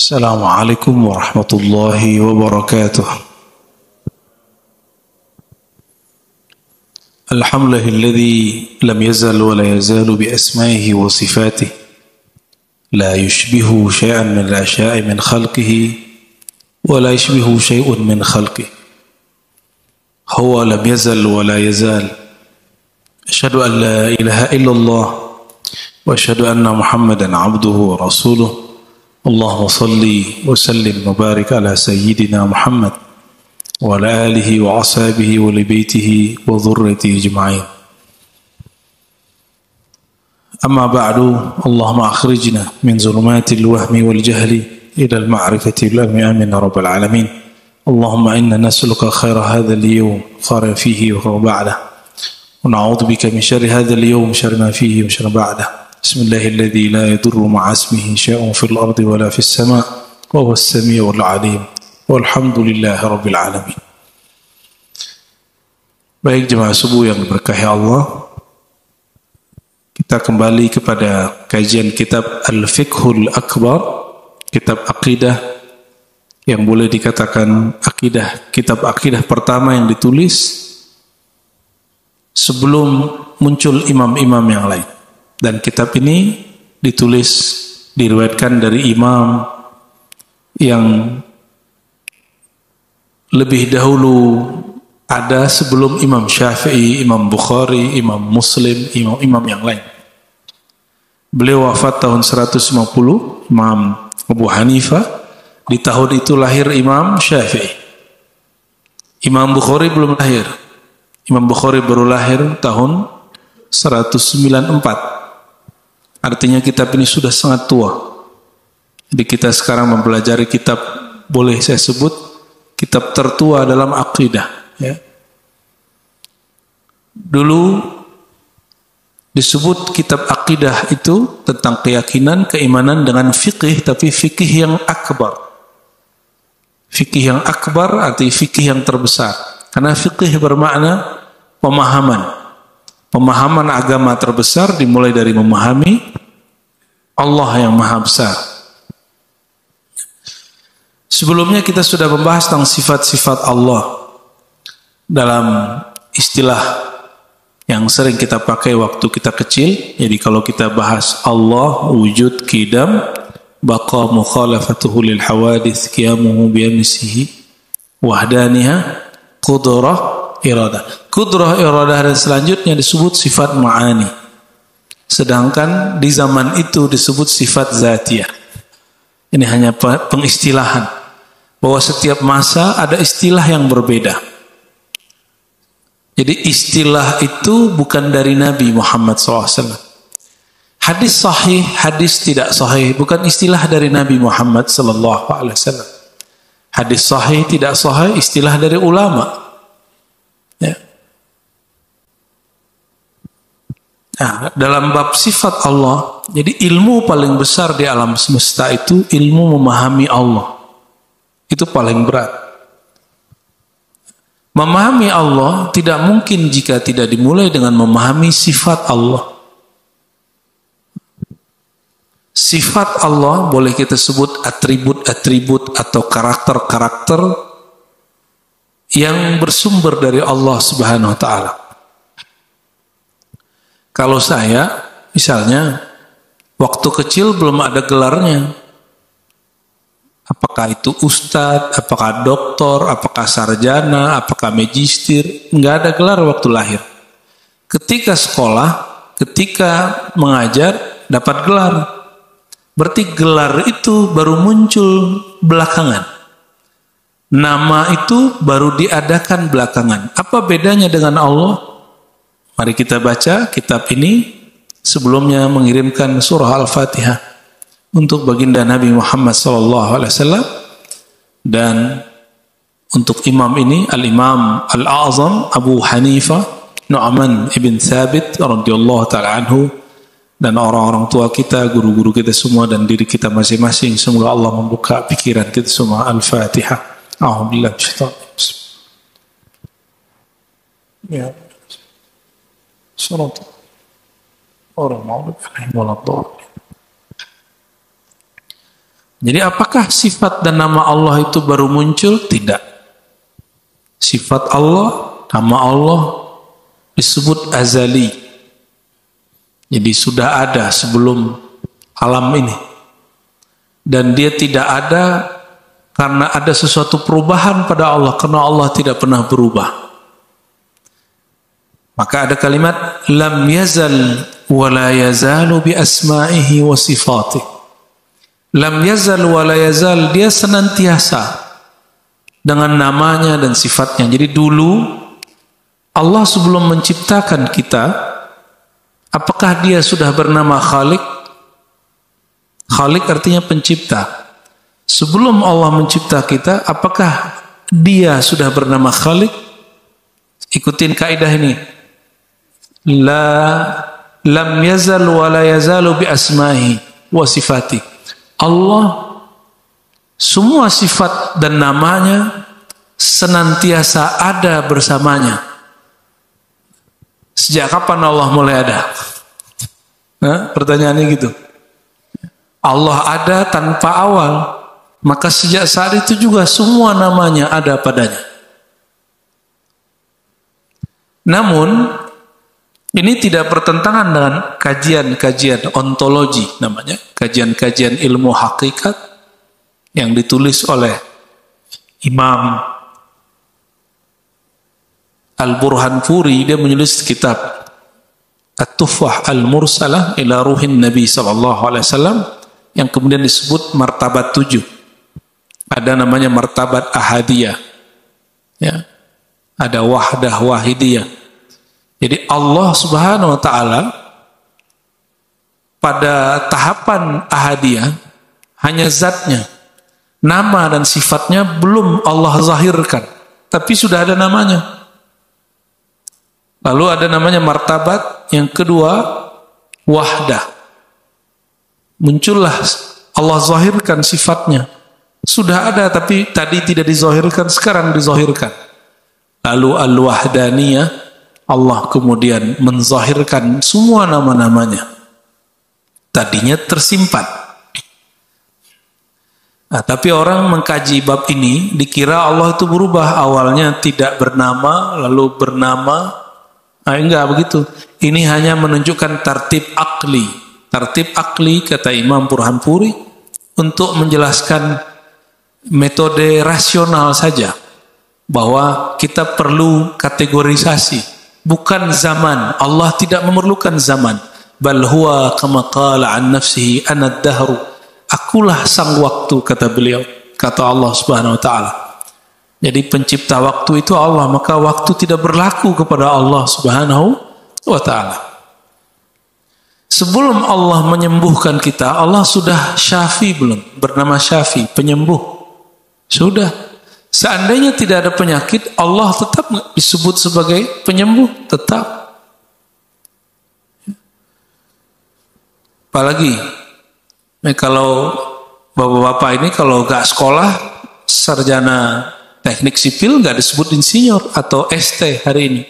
Assalamualaikum warahmatullahi wabarakatuh. Alhamdulillahilladzi lam yazal wa la yazalu bi asma'ihi wa sifatihi la yushbihu syai'an min al-asya'i min khalqihi wa la yushbihu syai'un min khalqihi. Huwa lam yazal wa la yazal. Asyhadu an la ilaha illallah wa asyhadu anna Muhammadan abduhu wa rasuluh. Allahumma salli wa sallim wa barik ala sayyidina Muhammad wa ala alihi wa ashabihi wa li baitihi wa dhurriyyatihi ajma'in. Amma ba'du, Allahumma akhrijna min zulumatil wahmi wal jahli ila al-ma'rifati wal ilmi, amin ya rabbal alamin. Allahumma inna nas'aluka khaira hadzal yawm, khaira fihi wa khaira ba'dahu, wa na'udzu bika min syarri hadzal yawm, syarri ma fihi wa syarri ba'dahu. Bismillahilladzi la yadurru ma'asmihi syai'un fil ardi wa la fis sama' wa huwas sami'ul 'alim. Walhamdulillahi rabbil alamin. Baik jemaah subuh yang diberkahi Allah, kita kembali kepada kajian kitab Al-Fiqhul Akbar, kitab akidah yang boleh dikatakan kitab akidah pertama yang ditulis sebelum muncul imam-imam yang lain. Dan kitab ini diriwayatkan dari imam yang lebih dahulu ada sebelum Imam Syafi'i, Imam Bukhari, Imam Muslim, imam-imam yang lain. Beliau wafat tahun 150, Imam Abu Hanifah. Di tahun itu lahir Imam Syafi'i. Imam Bukhari belum lahir. Imam Bukhari baru lahir tahun 194. Artinya kitab ini sudah sangat tua. Jadi kita sekarang mempelajari kitab, boleh saya sebut, kitab tertua dalam akidah. Ya. Dulu disebut kitab akidah itu tentang keyakinan, keimanan dengan fikih, tapi fikih yang akbar. Fikih yang akbar arti fikih yang terbesar. Karena fikih bermakna pemahaman. Pemahaman agama terbesar dimulai dari memahami Allah yang maha besar. Sebelumnya kita sudah membahas tentang sifat-sifat Allah dalam istilah yang sering kita pakai waktu kita kecil. Jadi kalau kita bahas Allah, wujud, qidam, baqa, mukhalafatuhu lil hawadits, qiyamuhu biamsihi, wahdaniyah, qudrah, iradah. Qudrah, iradah dan selanjutnya disebut sifat ma'ani. Sedangkan di zaman itu disebut sifat zatiyah. Ini hanya pengistilahan. Bahwa setiap masa ada istilah yang berbeda. Jadi istilah itu bukan dari Nabi Muhammad SAW. Hadis sahih, hadis tidak sahih, bukan istilah dari Nabi Muhammad SAW. Hadis sahih, tidak sahih, istilah dari ulama. Ya. Nah, dalam bab sifat Allah, jadi ilmu paling besar di alam semesta itu ilmu memahami Allah. Itu paling berat. Memahami Allah tidak mungkin jika tidak dimulai dengan memahami sifat Allah. Sifat Allah boleh kita sebut atribut-atribut atau karakter-karakter yang bersumber dari Allah Subhanahu wa taala. Kalau saya, misalnya, waktu kecil belum ada gelarnya. Apakah itu ustadz, apakah doktor, apakah sarjana, apakah magister, nggak ada gelar waktu lahir. Ketika sekolah, ketika mengajar, dapat gelar. Berarti gelar itu baru muncul belakangan. Nama itu baru diadakan belakangan. Apa bedanya dengan Allah? Mari kita baca kitab ini sebelumnya mengirimkan surah Al-Fatihah untuk baginda Nabi Muhammad SAW dan untuk imam ini Al-Imam Al-A'zam Abu Hanifah Nu'man ibn Thabit radhiyallahu ta'ala anhu, dan orang-orang tua kita, guru-guru kita semua dan diri kita masing-masing. Semoga Allah membuka pikiran kita semua. Al-Fatihah. A'udzubillahi minasyaitonir rajim. Ya. Surat orang maulud alaihim waladhdallin. Jadi apakah sifat dan nama Allah itu baru muncul? Tidak. Sifat Allah, nama Allah disebut azali. Jadi sudah ada sebelum alam ini. Dan dia tidak ada karena ada sesuatu perubahan pada Allah, karena Allah tidak pernah berubah. Maka ada kalimat lam yazal wa la yazalu bi asma'ihi wa sifatih. Lam yazal wa la yazal, dia senantiasa dengan namanya dan sifatnya. Jadi dulu Allah sebelum menciptakan kita, apakah dia sudah bernama Khalik? Khalik artinya pencipta. Sebelum Allah mencipta kita, apakah dia sudah bernama Khalik? Ikutin kaidah ini. Lam yazal wa la yazalu bi asma'ihi wa sifatih. Allah semua sifat dan namanya senantiasa ada bersamanya. Sejak kapan Allah mulai ada? Pertanyaannya gitu. Allah ada tanpa awal, maka sejak saat itu juga semua namanya ada padanya. Namun ini tidak bertentangan dengan kajian-kajian ontologi, namanya kajian-kajian ilmu hakikat yang ditulis oleh Imam Al-Burhanpuri. Dia menulis kitab At-Tuhfah Al-Mursalah ila Ruhin Nabi SAW yang kemudian disebut martabat 7. Ada namanya martabat ahadiyah, ya. Ada wahdah wahidiyah. Jadi Allah Subhanahu wa taala pada tahapan ahadiyah hanya zatnya, nama dan sifatnya belum Allah zahirkan, tapi sudah ada namanya. Lalu ada namanya martabat yang kedua, wahdah. Muncullah Allah zahirkan sifatnya. Sudah ada tapi tadi tidak dizahirkan, sekarang dizahirkan. Lalu al-wahdaniyah, Allah kemudian menzahirkan semua nama-namanya. Tadinya tersimpan. Nah, tapi orang mengkaji bab ini dikira Allah itu berubah, awalnya tidak bernama lalu bernama. Enggak begitu. Ini hanya menunjukkan tartib akli. Tartib akli kata Imam Burhanpuri untuk menjelaskan metode rasional saja bahwa kita perlu kategorisasi. Bukan zaman. Allah tidak memerlukan zaman. Bal huwa kama qala an nafsihi ana dahru. Akulah sang waktu, kata beliau, kata Allah Subhanahu wa taala. Jadi pencipta waktu itu Allah, maka waktu tidak berlaku kepada Allah Subhanahu wa taala. Sebelum Allah menyembuhkan kita, Allah sudah Syafi belum? Bernama Syafi, penyembuh. Sudah. Seandainya tidak ada penyakit, Allah tetap disebut sebagai penyembuh, tetap. Apalagi, kalau bapak-bapak ini kalau nggak sekolah, sarjana teknik sipil nggak disebut insinyur atau ST hari ini.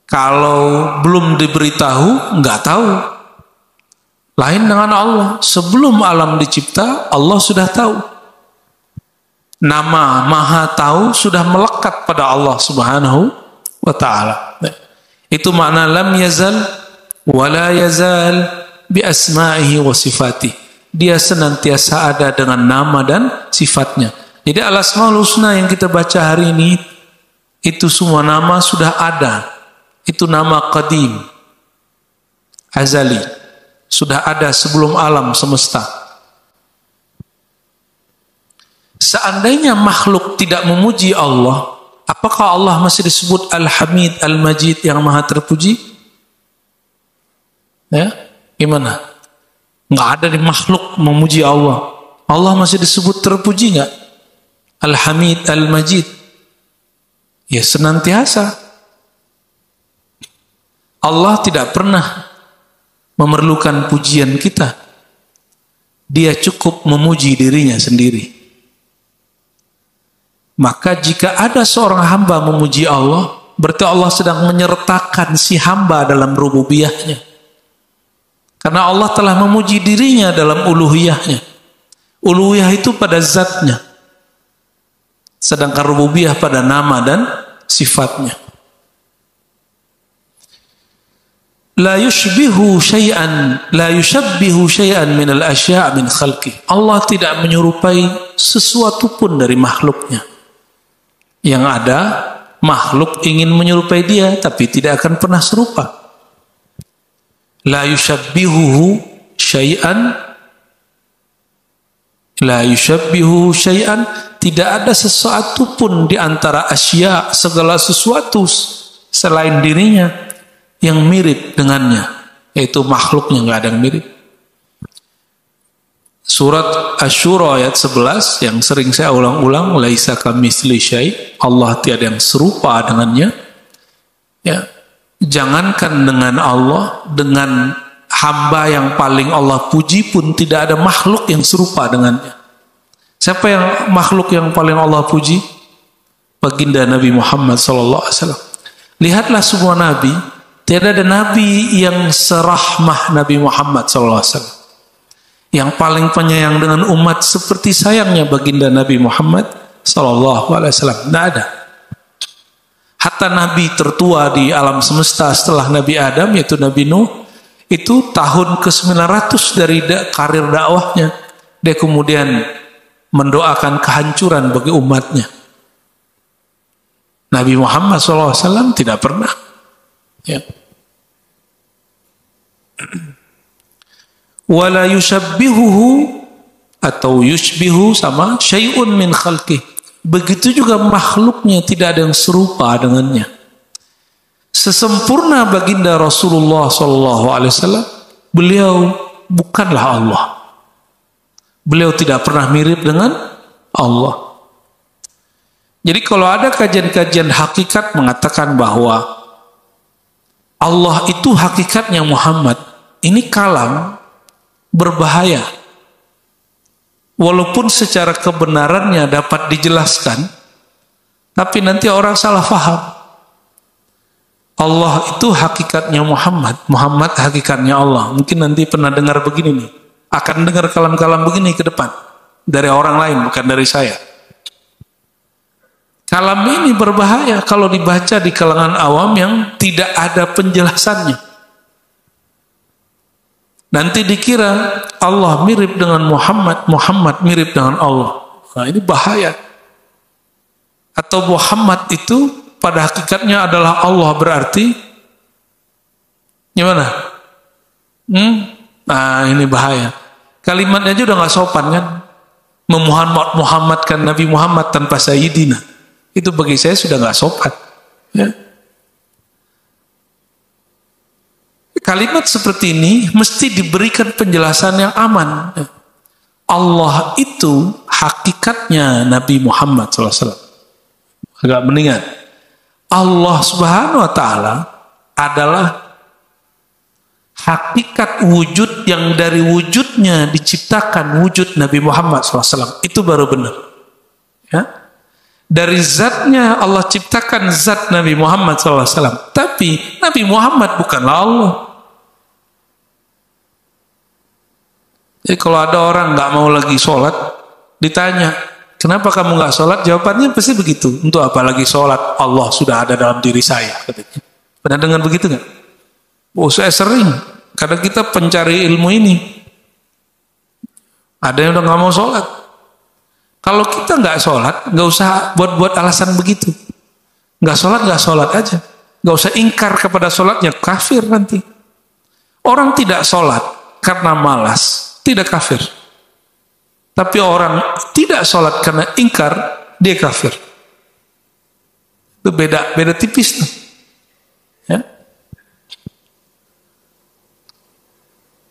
Kalau belum diberitahu, nggak tahu. Lain dengan Allah, sebelum alam dicipta, Allah sudah tahu. Nama Maha Tahu sudah melekat pada Allah Subhanahu wa taala. Itu makna lam yazal wa la yazal bi asma'ihi wa sifatih. Dia senantiasa ada dengan nama dan sifatnya. Jadi al-asmaul husna yang kita baca hari ini itu semua nama sudah ada. Itu nama qadim, azali. Sudah ada sebelum alam semesta. Seandainya makhluk tidak memuji Allah, apakah Allah masih disebut Al-Hamid, Al-Majid, yang maha terpuji? Ya, gimana? Nggak ada di makhluk memuji Allah. Allah masih disebut terpuji nggak? Al-Hamid, Al-Majid. Ya senantiasa. Allah tidak pernah memerlukan pujian kita. Dia cukup memuji dirinya sendiri. Maka jika ada seorang hamba memuji Allah, berarti Allah sedang menyertakan si hamba dalam rububiyahnya. Karena Allah telah memuji dirinya dalam uluhiyahnya. Uluhiyah itu pada zatnya. Sedangkan rububiyah pada nama dan sifatnya. La yushbihu syai'an min al-asya' min khalqih. Allah tidak menyerupai sesuatu pun dari makhluknya. Yang ada, makhluk ingin menyerupai dia, tapi tidak akan pernah serupa. La yushabbihuhu syai'an. La yushabbihu syai'an. Tidak ada sesuatu pun di antara asya, segala sesuatu selain dirinya yang mirip dengannya, yaitu makhluknya nggak ada yang mirip. Surat Asy-Syura ayat 11 yang sering saya ulang-ulang, laisa kamitsli syai', Allah tiada yang serupa dengannya. Ya, jangankan dengan Allah, dengan hamba yang paling Allah puji pun tidak ada makhluk yang serupa dengannya. Siapa yang makhluk yang paling Allah puji? Baginda Nabi Muhammad SAW. Lihatlah semua nabi, tiada ada nabi yang serahmah Nabi Muhammad SAW. Yang paling penyayang dengan umat seperti sayangnya baginda Nabi Muhammad SAW. Tidak ada. Hatta nabi tertua di alam semesta setelah Nabi Adam, yaitu Nabi Nuh, itu tahun ke-900 dari karir dakwahnya, dia kemudian mendoakan kehancuran bagi umatnya. Nabi Muhammad SAW tidak pernah. Ya. Wala yushabbihuhu atau yushbihu sama syai'un min khalqih. Begitu juga makhluknya tidak ada yang serupa dengannya. Sesempurna baginda Rasulullah SAW, beliau bukanlah Allah. Beliau tidak pernah mirip dengan Allah. Jadi kalau ada kajian-kajian hakikat mengatakan bahwa Allah itu hakikatnya Muhammad, ini kalam berbahaya. Walaupun secara kebenarannya dapat dijelaskan, tapi nanti orang salah faham. Allah itu hakikatnya Muhammad, Muhammad hakikatnya Allah. Mungkin nanti pernah dengar begini nih, akan dengar kalam-kalam begini ke depan dari orang lain, bukan dari saya. Kalam ini berbahaya kalau dibaca di kalangan awam yang tidak ada penjelasannya. Nanti dikira Allah mirip dengan Muhammad, Muhammad mirip dengan Allah. Nah, ini bahaya. Atau Muhammad itu pada hakikatnya adalah Allah, berarti gimana? Nah, ini bahaya. Kalimatnya aja udah nggak sopan kan? Memuhammadkan Nabi Muhammad tanpa Sayyidina. Itu bagi saya sudah nggak sopan. Ya. Kalimat seperti ini mesti diberikan penjelasan yang aman. Allah itu hakikatnya Nabi Muhammad SAW. Agak mendingan. Allah Subhanahu Wa Taala adalah hakikat wujud yang dari wujudnya diciptakan wujud Nabi Muhammad SAW. Itu baru benar. Ya. Dari zatnya Allah ciptakan zat Nabi Muhammad SAW. Tapi Nabi Muhammad bukanlah Allah. Jadi kalau ada orang nggak mau lagi sholat, ditanya, kenapa kamu nggak sholat? Jawabannya pasti begitu. Untuk apa lagi sholat? Allah sudah ada dalam diri saya. Katanya. Pernah dengar begitu nggak? Oh, saya sering. Kadang kita pencari ilmu ini. Ada yang udah nggak mau sholat. Kalau kita nggak sholat, nggak usah buat alasan begitu. Nggak sholat aja. Nggak usah ingkar kepada sholatnya, kafir nanti. Orang tidak sholat karena malas, tidak kafir. Tapi orang tidak sholat karena ingkar, dia kafir. Itu beda tipis nih. Ya.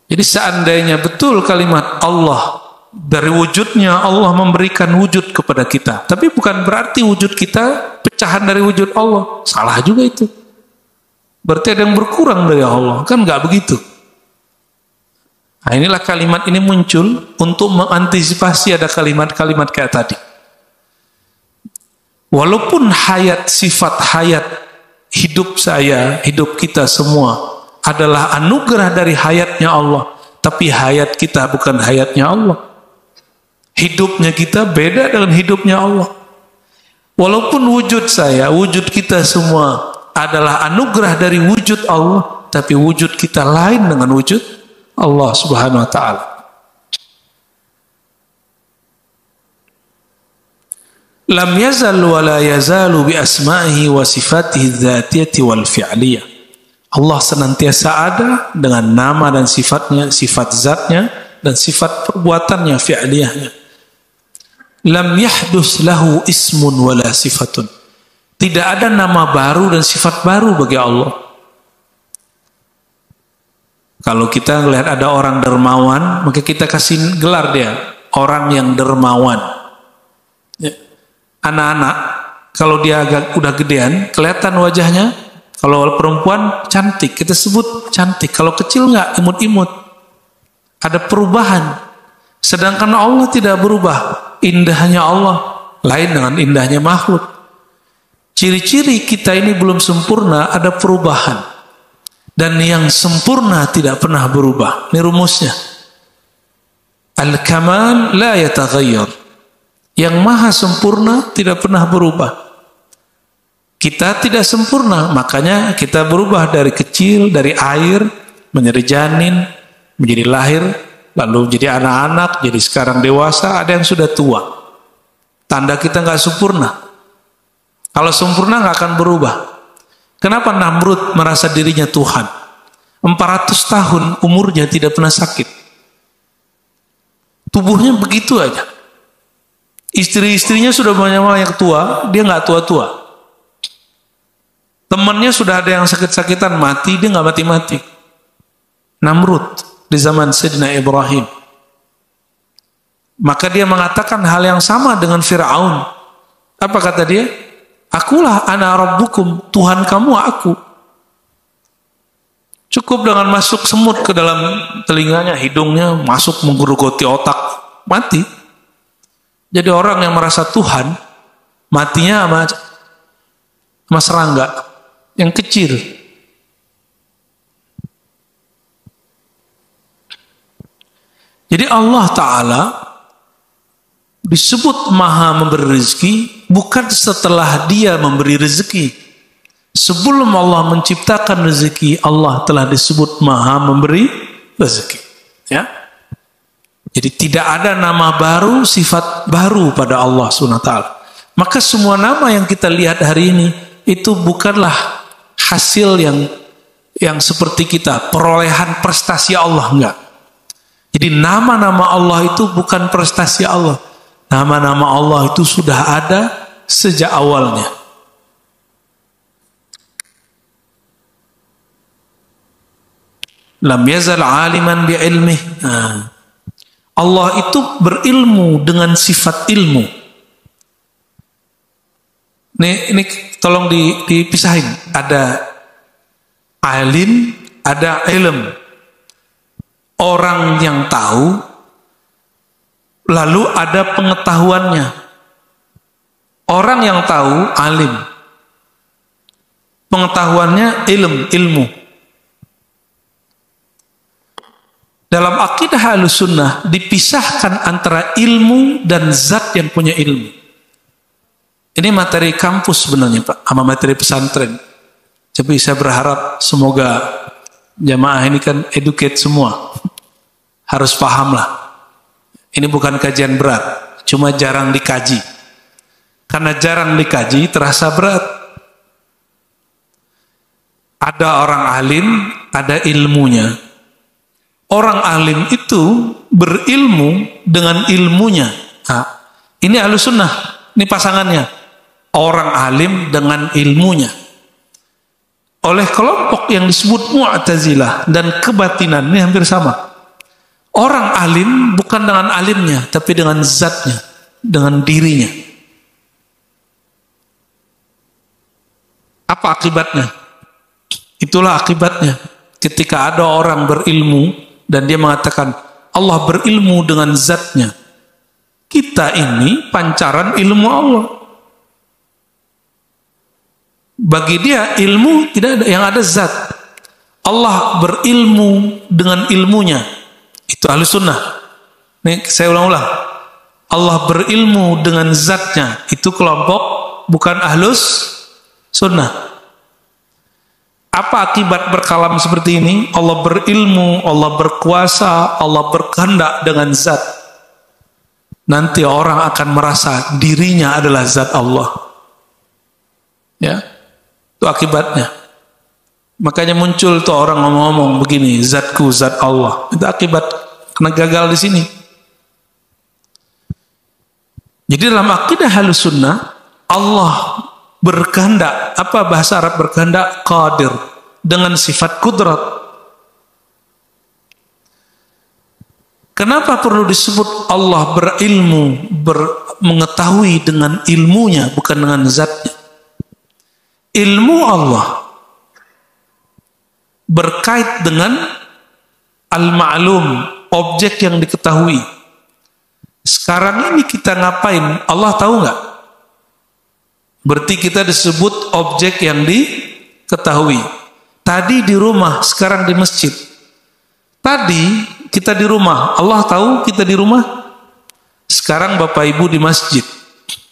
Jadi seandainya betul kalimat Allah, dari wujudnya Allah memberikan wujud kepada kita, tapi bukan berarti wujud kita pecahan dari wujud Allah. Salah juga itu. Berarti ada yang berkurang dari Allah, kan nggak begitu. Nah, inilah kalimat ini muncul untuk mengantisipasi ada kalimat-kalimat kayak tadi. Walaupun hayat, sifat hayat hidup saya, hidup kita semua adalah anugerah dari hayatnya Allah. Tapi hayat kita bukan hayatnya Allah. Hidupnya kita beda dengan hidupnya Allah. Walaupun wujud saya, wujud kita semua adalah anugerah dari wujud Allah, tapi wujud kita lain dengan wujud Allah Subhanahu wa ta'ala. Lam yazal wa la yazalu bi asma'ihi wa sifatihi dzatiyati wal fi'liyah. Allah senantiasa ada dengan nama dan sifatnya, sifat zatnya dan sifat perbuatannya, fi'liyahnya. Lam yahdus lahu ismun wala sifatun. Tidak ada nama baru dan sifat baru bagi Allah. Kalau kita melihat ada orang dermawan, maka kita kasih gelar dia, orang yang dermawan. Anak-anak, kalau dia agak udah gedean, kelihatan wajahnya. Kalau perempuan cantik, kita sebut cantik. Kalau kecil nggak, imut-imut. Ada perubahan. Sedangkan Allah tidak berubah. Indahnya Allah lain dengan indahnya makhluk. Ciri-ciri kita ini belum sempurna, ada perubahan. Dan yang sempurna tidak pernah berubah. Ini rumusnya. Al-kamal la yataghayyar. Yang maha sempurna tidak pernah berubah. Kita tidak sempurna, makanya kita berubah dari kecil, dari air, menjadi janin, menjadi lahir, lalu jadi anak-anak, jadi sekarang dewasa, ada yang sudah tua. Tanda kita nggak sempurna. Kalau sempurna nggak akan berubah. Kenapa Namrud merasa dirinya Tuhan? 400 tahun umurnya tidak pernah sakit. Tubuhnya begitu aja. Istri-istrinya sudah banyak tua, dia nggak tua-tua. Temannya sudah ada yang sakit-sakitan mati, dia nggak mati-mati. Namrud di zaman Sayyidina Ibrahim. Maka dia mengatakan hal yang sama dengan Fir'aun. Apa kata dia? Akulah ana rabbukum, Tuhan kamu aku. Cukup dengan masuk semut ke dalam telinganya, hidungnya, masuk menggerogoti otak, mati. Jadi orang yang merasa Tuhan, matinya sama serangga yang kecil. Jadi Allah Ta'ala disebut maha memberi rezeki bukan setelah dia memberi rezeki. Sebelum Allah menciptakan rezeki, Allah telah disebut maha memberi rezeki. Ya. Jadi tidak ada nama baru, sifat baru pada Allah SWT. Maka semua nama yang kita lihat hari ini itu bukanlah hasil yang seperti kita, perolehan prestasi Allah, enggak. Jadi nama-nama Allah itu bukan prestasi Allah. Nama-nama Allah itu sudah ada sejak awalnya. Lam yazal aliman bi'ilmih. Allah itu berilmu dengan sifat ilmu. Ini tolong dipisahin. Ada alim, ada ilm. Orang yang tahu, lalu ada pengetahuannya. Orang yang tahu, alim. Pengetahuannya ilmu. Dalam akidah Ahlussunnah dipisahkan antara ilmu dan zat yang punya ilmu. Ini materi kampus sebenarnya Pak, sama materi pesantren. Tapi saya berharap semoga jamaah ini kan educate semua. Harus paham lah. Ini bukan kajian berat, cuma jarang dikaji. Karena jarang dikaji terasa berat. Ada orang alim, ada ilmunya. Orang alim itu berilmu dengan ilmunya. Nah, ini Ahlussunnah, ini pasangannya. Orang alim dengan ilmunya. Oleh kelompok yang disebut Mu'tazilah dan kebatinan, ini hampir sama. Orang alim bukan dengan alimnya, tapi dengan zatnya, dengan dirinya. Apa akibatnya? Itulah akibatnya. Ketika ada orang berilmu, dan dia mengatakan Allah berilmu dengan zatnya. Kita ini pancaran ilmu Allah. Bagi dia ilmu tidak ada, yang ada zat. Allah berilmu dengan ilmunya. Itu ahlu sunnah. Nih saya ulang-ulang. Allah berilmu dengan zatnya. Itu kelompok bukan ahlus sunnah. Apa akibat berkalam seperti ini? Allah berilmu, Allah berkuasa, Allah berkehendak dengan zat. Nanti orang akan merasa dirinya adalah zat Allah. Ya, itu akibatnya. Makanya muncul tuh orang ngomong-ngomong begini, zatku, zat Allah. Itu akibat kena gagal di sini. Jadi dalam akidah Ahlus Sunnah, Allah berkehendak. Apa bahasa Arab berkehendak? Qadir, dengan sifat kudrat. Kenapa perlu disebut Allah berilmu, mengetahui dengan ilmunya, bukan dengan zatnya? Ilmu Allah berkait dengan al-ma'lum, objek yang diketahui. Sekarang ini kita ngapain? Allah tahu nggak? Berarti kita disebut objek yang diketahui. Tadi di rumah, sekarang di masjid. Tadi kita di rumah, Allah tahu kita di rumah. Sekarang Bapak Ibu di masjid,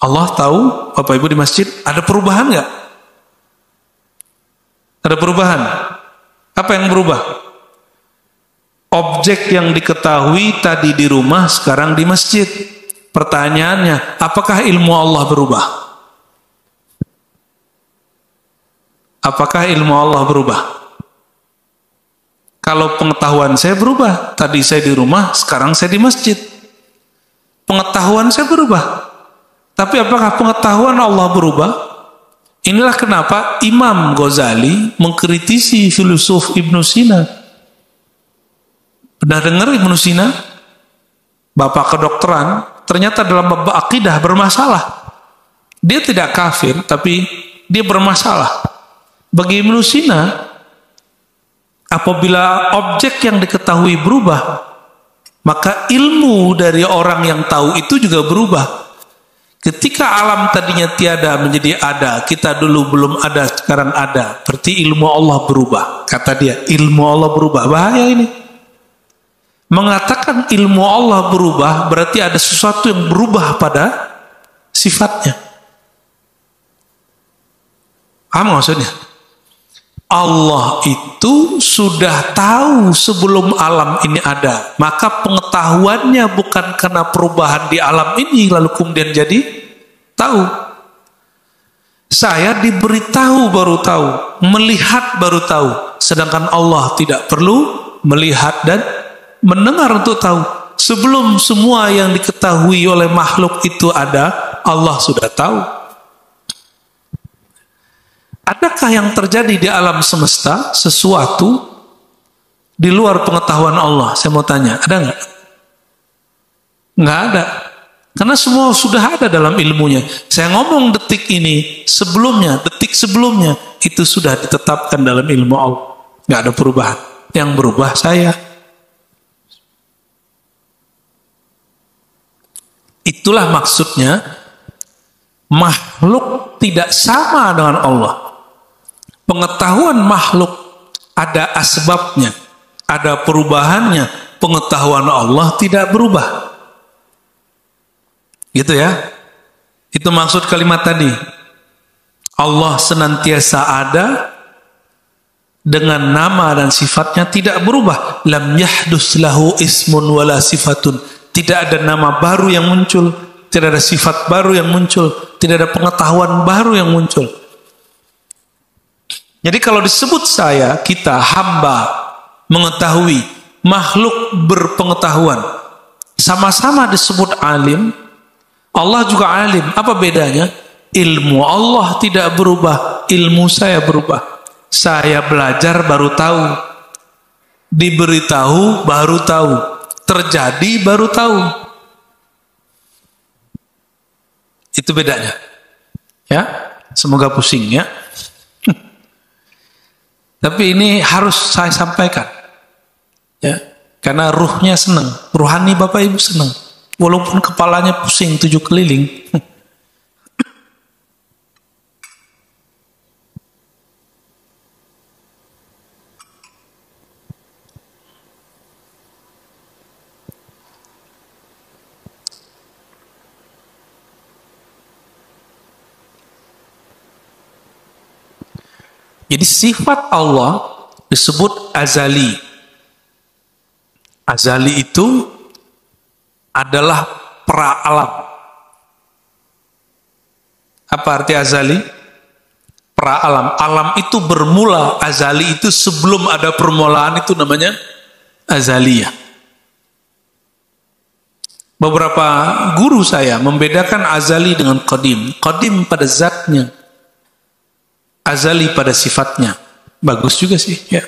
Allah tahu Bapak Ibu di masjid. Ada perubahan nggak? Ada perubahan. Apa yang berubah? Objek yang diketahui tadi di rumah, sekarang di masjid. Pertanyaannya, apakah ilmu Allah berubah? Apakah ilmu Allah berubah? Kalau pengetahuan saya berubah, tadi saya di rumah, sekarang saya di masjid. Pengetahuan saya berubah. Tapi apakah pengetahuan Allah berubah? Inilah kenapa Imam Ghazali mengkritisi filosof Ibnu Sina. Pernah dengar Ibnu Sina? Bapak kedokteran, ternyata dalam bab akidah bermasalah. Dia tidak kafir, tapi dia bermasalah. Bagi Ibnu Sina, apabila objek yang diketahui berubah, maka ilmu dari orang yang tahu itu juga berubah. Ketika alam tadinya tiada menjadi ada, kita dulu belum ada, sekarang ada. Berarti ilmu Allah berubah. Kata dia, ilmu Allah berubah. Bahaya ini. Mengatakan ilmu Allah berubah, berarti ada sesuatu yang berubah pada sifatnya. Paham maksudnya? Allah itu sudah tahu sebelum alam ini ada. Maka pengetahuannya bukan karena perubahan di alam ini lalu kemudian jadi tahu. Saya diberitahu baru tahu, melihat baru tahu. Sedangkan Allah tidak perlu melihat dan mendengar untuk tahu. Sebelum semua yang diketahui oleh makhluk itu ada, Allah sudah tahu. Adakah yang terjadi di alam semesta sesuatu di luar pengetahuan Allah? Saya mau tanya, ada nggak? Nggak ada. Karena semua sudah ada dalam ilmunya. Saya ngomong detik ini, sebelumnya, detik sebelumnya, itu sudah ditetapkan dalam ilmu Allah. Nggak ada perubahan. Yang berubah saya. Itulah maksudnya, makhluk tidak sama dengan Allah. Pengetahuan makhluk ada asbabnya, ada perubahannya. Pengetahuan Allah tidak berubah. Gitu ya. Itu maksud kalimat tadi. Allah senantiasa ada dengan nama dan sifatnya tidak berubah. Lam yahdus lahu ismun wala sifatun. Tidak ada nama baru yang muncul, tidak ada sifat baru yang muncul, tidak ada pengetahuan baru yang muncul. Jadi kalau disebut saya, kita hamba mengetahui, makhluk berpengetahuan, sama-sama disebut alim, Allah juga alim. Apa bedanya? Ilmu Allah tidak berubah, ilmu saya berubah. Saya belajar baru tahu, diberitahu baru tahu, terjadi baru tahu. Itu bedanya. Ya, semoga pusing ya. Tapi ini harus saya sampaikan, ya, karena ruhnya senang, ruhani Bapak Ibu senang, walaupun kepalanya pusing 7 keliling. Jadi sifat Allah disebut azali. Azali itu adalah pra-alam. Apa arti azali? Pra-alam. Alam itu bermula, azali itu sebelum ada permulaan, itu namanya azaliyah. Beberapa guru saya membedakan azali dengan qadim. Qadim pada zatnya, azali pada sifatnya. Bagus juga sih, ya.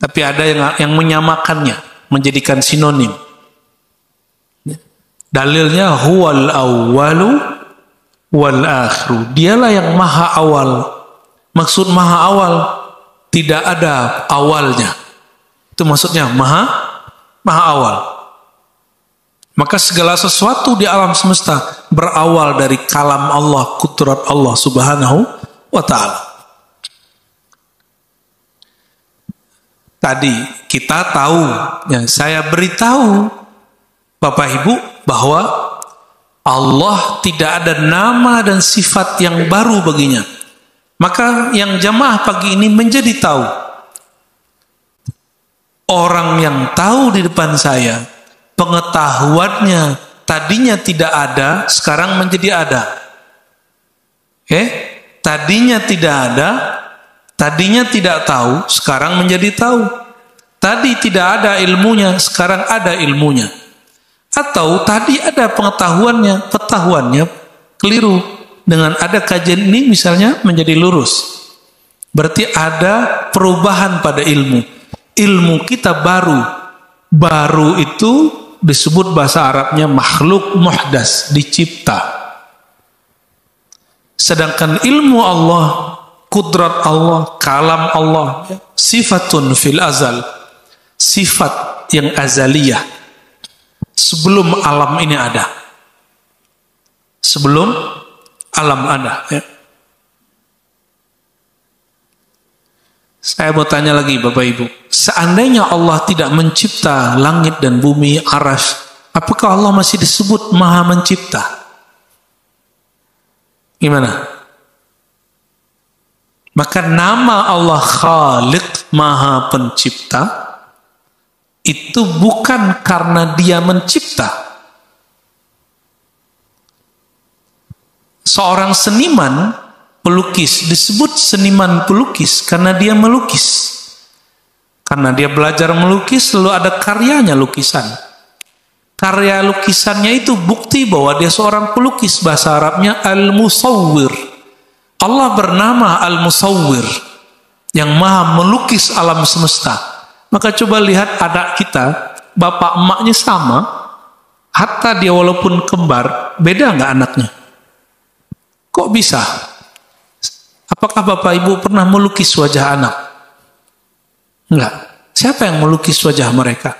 Tapi ada yang menyamakannya, menjadikan sinonim. Dalilnya huwal awwalu wal akhiru. Dialah yang maha awal. Maksud maha awal, tidak ada awalnya. Itu maksudnya maha awal. Maka segala sesuatu di alam semesta berawal dari kalam Allah, kudrat Allah subhanahu wa ta'ala. Tadi kita tahu, ya, saya beritahu Bapak Ibu bahwa Allah tidak ada nama dan sifat yang baru baginya. Maka yang jamaah pagi ini menjadi tahu. Orang yang tahu di depan saya, pengetahuannya tadinya tidak ada, sekarang menjadi ada. Oke? Tadinya tidak ada, tadinya tidak tahu, sekarang menjadi tahu. Tadi tidak ada ilmunya, sekarang ada ilmunya. Atau tadi ada pengetahuannya keliru. Dengan ada kajian ini misalnya menjadi lurus. Berarti ada perubahan pada ilmu. Ilmu kita baru. Baru itu disebut bahasa Arabnya makhluk muhdas, dicipta. Sedangkan ilmu Allah, kudrat Allah, kalam Allah, sifatun fil azal, sifat yang azaliyah, sebelum alam ini ada. Sebelum alam ada. Ya. Saya mau tanya lagi Bapak Ibu, seandainya Allah tidak mencipta langit dan bumi, arasy, apakah Allah masih disebut maha mencipta? Gimana? Maka nama Allah Khaliq, maha pencipta, itu bukan karena dia mencipta. Seorang seniman pelukis disebut seniman pelukis karena dia melukis. Karena dia belajar melukis, lalu ada karyanya lukisan. Karya lukisannya itu bukti bahwa dia seorang pelukis. Bahasa Arabnya al-musawwir. Allah bernama al-musawwir, yang maha melukis alam semesta. Maka coba lihat anak kita, bapak emaknya sama, hatta dia walaupun kembar, beda nggak anaknya? Kok bisa? Apakah Bapak Ibu pernah melukis wajah anak? Enggak. Siapa yang melukis wajah mereka?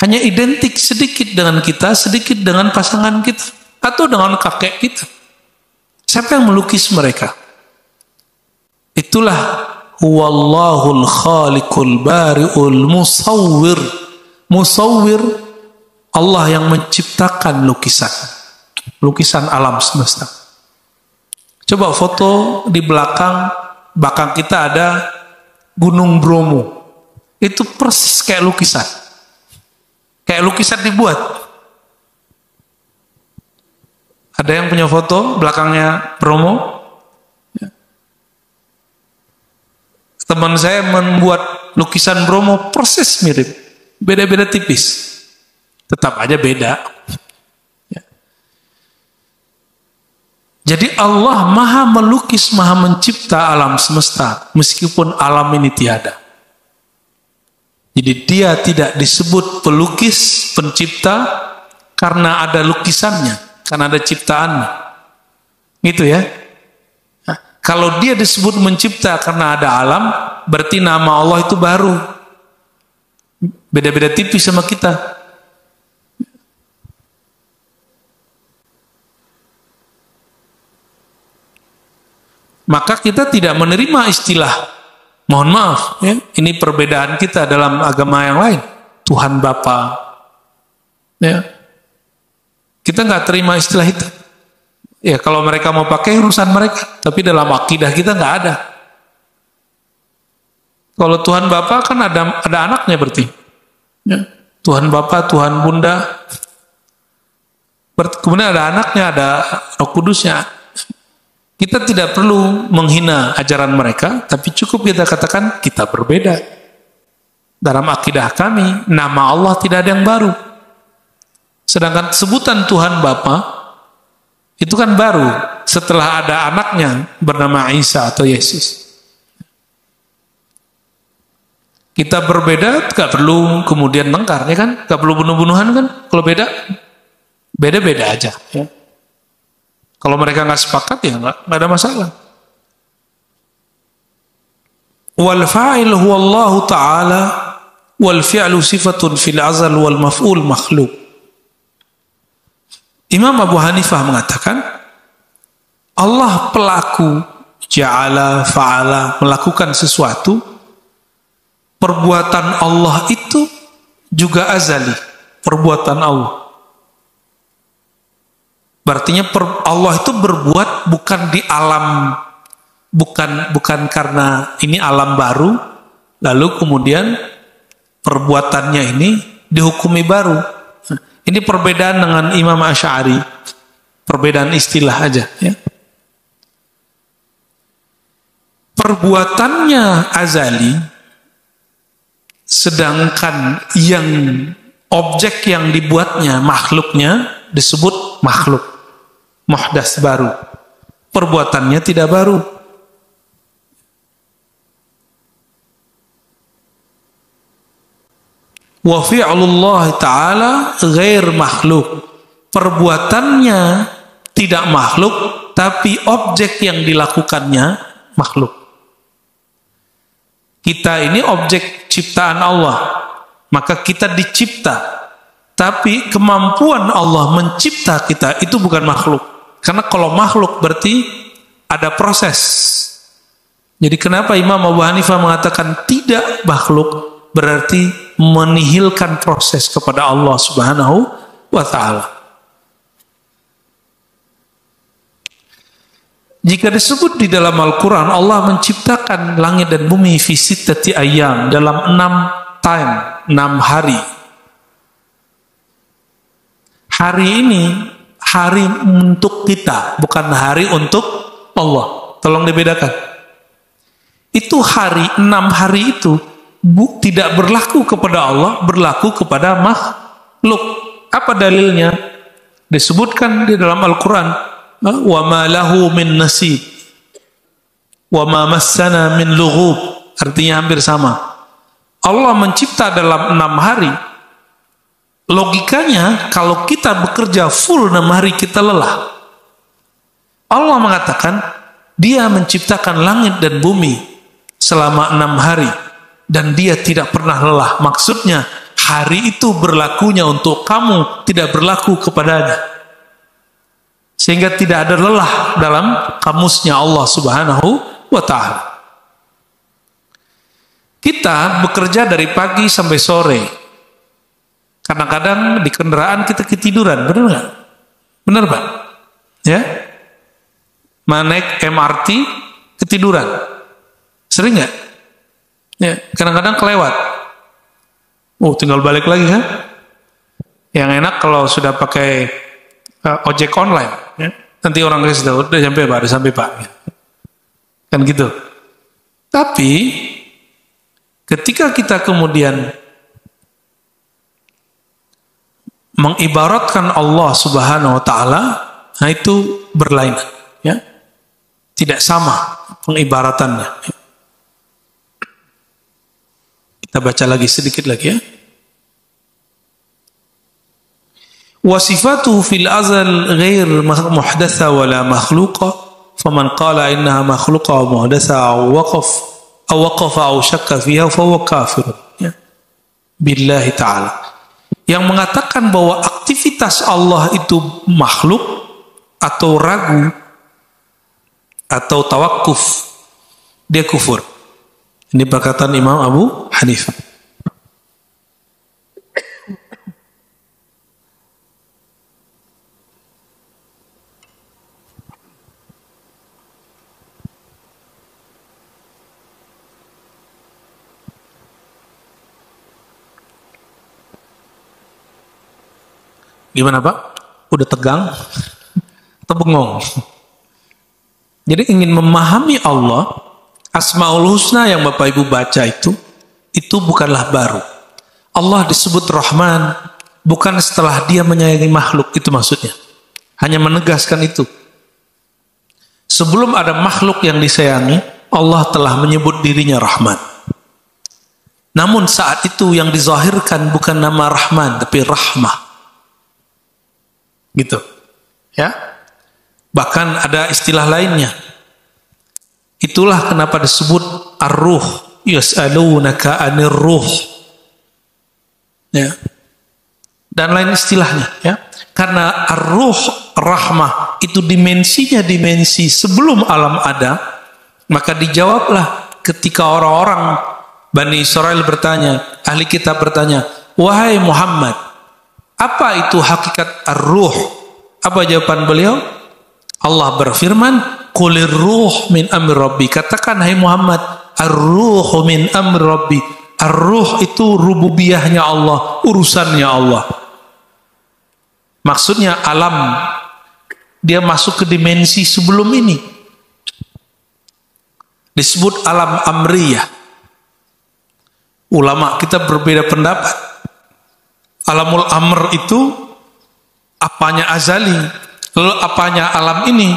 Hanya identik sedikit dengan kita, sedikit dengan pasangan kita, atau dengan kakek kita. Siapa yang melukis mereka? Itulah huwallahul khaliqul bari'ul musawwir. Musawwir, Allah yang menciptakan lukisan. Lukisan alam semesta. Coba foto di belakang kita ada Gunung Bromo. Itu persis kayak lukisan. Kayak lukisan dibuat. Ada yang punya foto belakangnya Bromo? Teman saya membuat lukisan Bromo persis mirip. Beda-beda tipis. Tetap aja beda. Jadi Allah maha melukis, maha mencipta alam semesta, meskipun alam ini tiada. Jadi dia tidak disebut pelukis, pencipta, karena ada lukisannya, karena ada ciptaannya. Gitu ya. Nah, kalau dia disebut mencipta karena ada alam, berarti nama Allah itu baru. Beda-beda tipis sama kita. Maka kita tidak menerima istilah, mohon maaf, ya, ini perbedaan kita dalam agama yang lain. Tuhan Bapa, ya, kita nggak terima istilah itu. Ya kalau mereka mau pakai urusan mereka, tapi dalam akidah kita nggak ada. Kalau Tuhan Bapa kan ada anaknya berarti. Ya. Tuhan Bapa, Tuhan Bunda. Kemudian ada anaknya, ada Roh Kudusnya. Kita tidak perlu menghina ajaran mereka, tapi cukup kita katakan kita berbeda. Dalam akidah kami, nama Allah tidak ada yang baru. Sedangkan sebutan Tuhan Bapa itu kan baru setelah ada anaknya bernama Isa atau Yesus. Kita berbeda, gak perlu kemudian mengkar, ya kan? Gak perlu bunuh-bunuhan kan? Kalau beda, beda-beda aja. Ya. Kalau mereka nggak sepakat ya nggak ada masalah. Wal fa'il huwa Allah Ta'ala wal fi'lu sifatun fil azal wal maf'ul makhluk. Imam Abu Hanifah mengatakan Allah pelaku ja'ala fa'ala melakukan sesuatu. Perbuatan Allah itu juga azali, perbuatan Allah. Berartinya Allah itu berbuat bukan di alam, bukan karena ini alam baru, lalu kemudian perbuatannya ini dihukumi baru. Ini perbedaan dengan Imam Asy'ari, perbedaan istilah aja. Ya. Perbuatannya azali, sedangkan yang objek yang dibuatnya, makhluknya disebut makhluk, muhdas baru. Perbuatannya tidak baru. Wa fi'lullah ta'ala ghair makhluk. Perbuatannya tidak makhluk, tapi objek yang dilakukannya makhluk. Kita ini objek ciptaan Allah, maka kita dicipta. Tapi kemampuan Allah mencipta kita itu bukan makhluk. Karena kalau makhluk berarti ada proses. Jadi kenapa Imam Abu Hanifah mengatakan tidak makhluk, berarti menihilkan proses kepada Allah Subhanahu wa ta'ala. Jika disebut di dalam Al-Quran Allah menciptakan langit dan bumi fi sittati ayyam, dalam 6 hari. Hari ini hari untuk kita, bukan hari untuk Allah. Tolong dibedakan. Itu hari, 6 hari itu tidak berlaku kepada Allah, berlaku kepada makhluk. Apa dalilnya? Disebutkan di dalam Al-Quran, wa ma lahu min nasib wa ma massana min lughub, artinya hampir sama. Allah mencipta dalam 6 hari. Logikanya kalau kita bekerja full 6 hari kita lelah. Allah mengatakan dia menciptakan langit dan bumi selama 6 hari dan dia tidak pernah lelah. Maksudnya hari itu berlakunya untuk kamu, tidak berlaku kepadanya. Sehingga tidak ada lelah dalam kamusnya Allah Subhanahu wa ta'ala. Kita bekerja dari pagi sampai sore. Kadang-kadang di kendaraan kita ketiduran, benar nggak? Benar Pak? Ya? Naik MRT ketiduran. Sering nggak? Ya, kadang-kadang kelewat. Oh, tinggal balik lagi kan? Yang enak kalau sudah pakai ojek online, ya. Nanti orang kasih tahu, udah sampai Pak, udah sampai Pak, kan gitu. Tapi ketika kita kemudian mengibaratkan Allah Subhanahu wa ta'ala, nah itu berlainan, ya. Tidak sama pengibaratannya. Kita baca lagi sedikit lagi ya. Wasifatuhu fil azal ghair muhdatsa wala makhluqa faman qala innaha makhluqa wa muhdatsa aw waqafa aw syakka fiha fa huwa kafir, ya. Billahi ta'ala. Yang mengatakan bahwa aktivitas Allah itu makhluk atau ragu atau tawakuf, dia kufur. Ini perkataan Imam Abu Hanifah. Gimana Pak? Udah tegang? Atau bengong? Jadi ingin memahami Allah, Asmaul Husna yang Bapak Ibu baca itu bukanlah baru. Allah disebut Rahman, bukan setelah dia menyayangi makhluk, itu maksudnya. Hanya menegaskan itu. Sebelum ada makhluk yang disayangi, Allah telah menyebut dirinya Rahman. Namun saat itu yang dizahirkan bukan nama Rahman, tapi Rahmah. Gitu. Ya. Bahkan ada istilah lainnya. Itulah kenapa disebut Ar-Ruh. Yas'alunaka 'anir ruh. Ya. Dan lain istilahnya, ya. Karena Ar-Ruh, Rahmah, itu dimensinya dimensi sebelum alam ada, maka dijawablah ketika orang-orang Bani Israel bertanya, ahli kitab bertanya, wahai Muhammad, apa itu hakikat Ar-Ruh? Apa jawaban beliau? Allah berfirman, Qulir ruh min amri Rabbi. Katakan, hai Muhammad, Ar-Ruh min amri Rabbi. Ar-Ruh itu rububiyahnya Allah, urusannya Allah. Maksudnya alam, dia masuk ke dimensi sebelum ini. Disebut alam amriyah. Ulama kita berbeda pendapat. Alamul amr itu apanya azali, lalu apanya alam ini?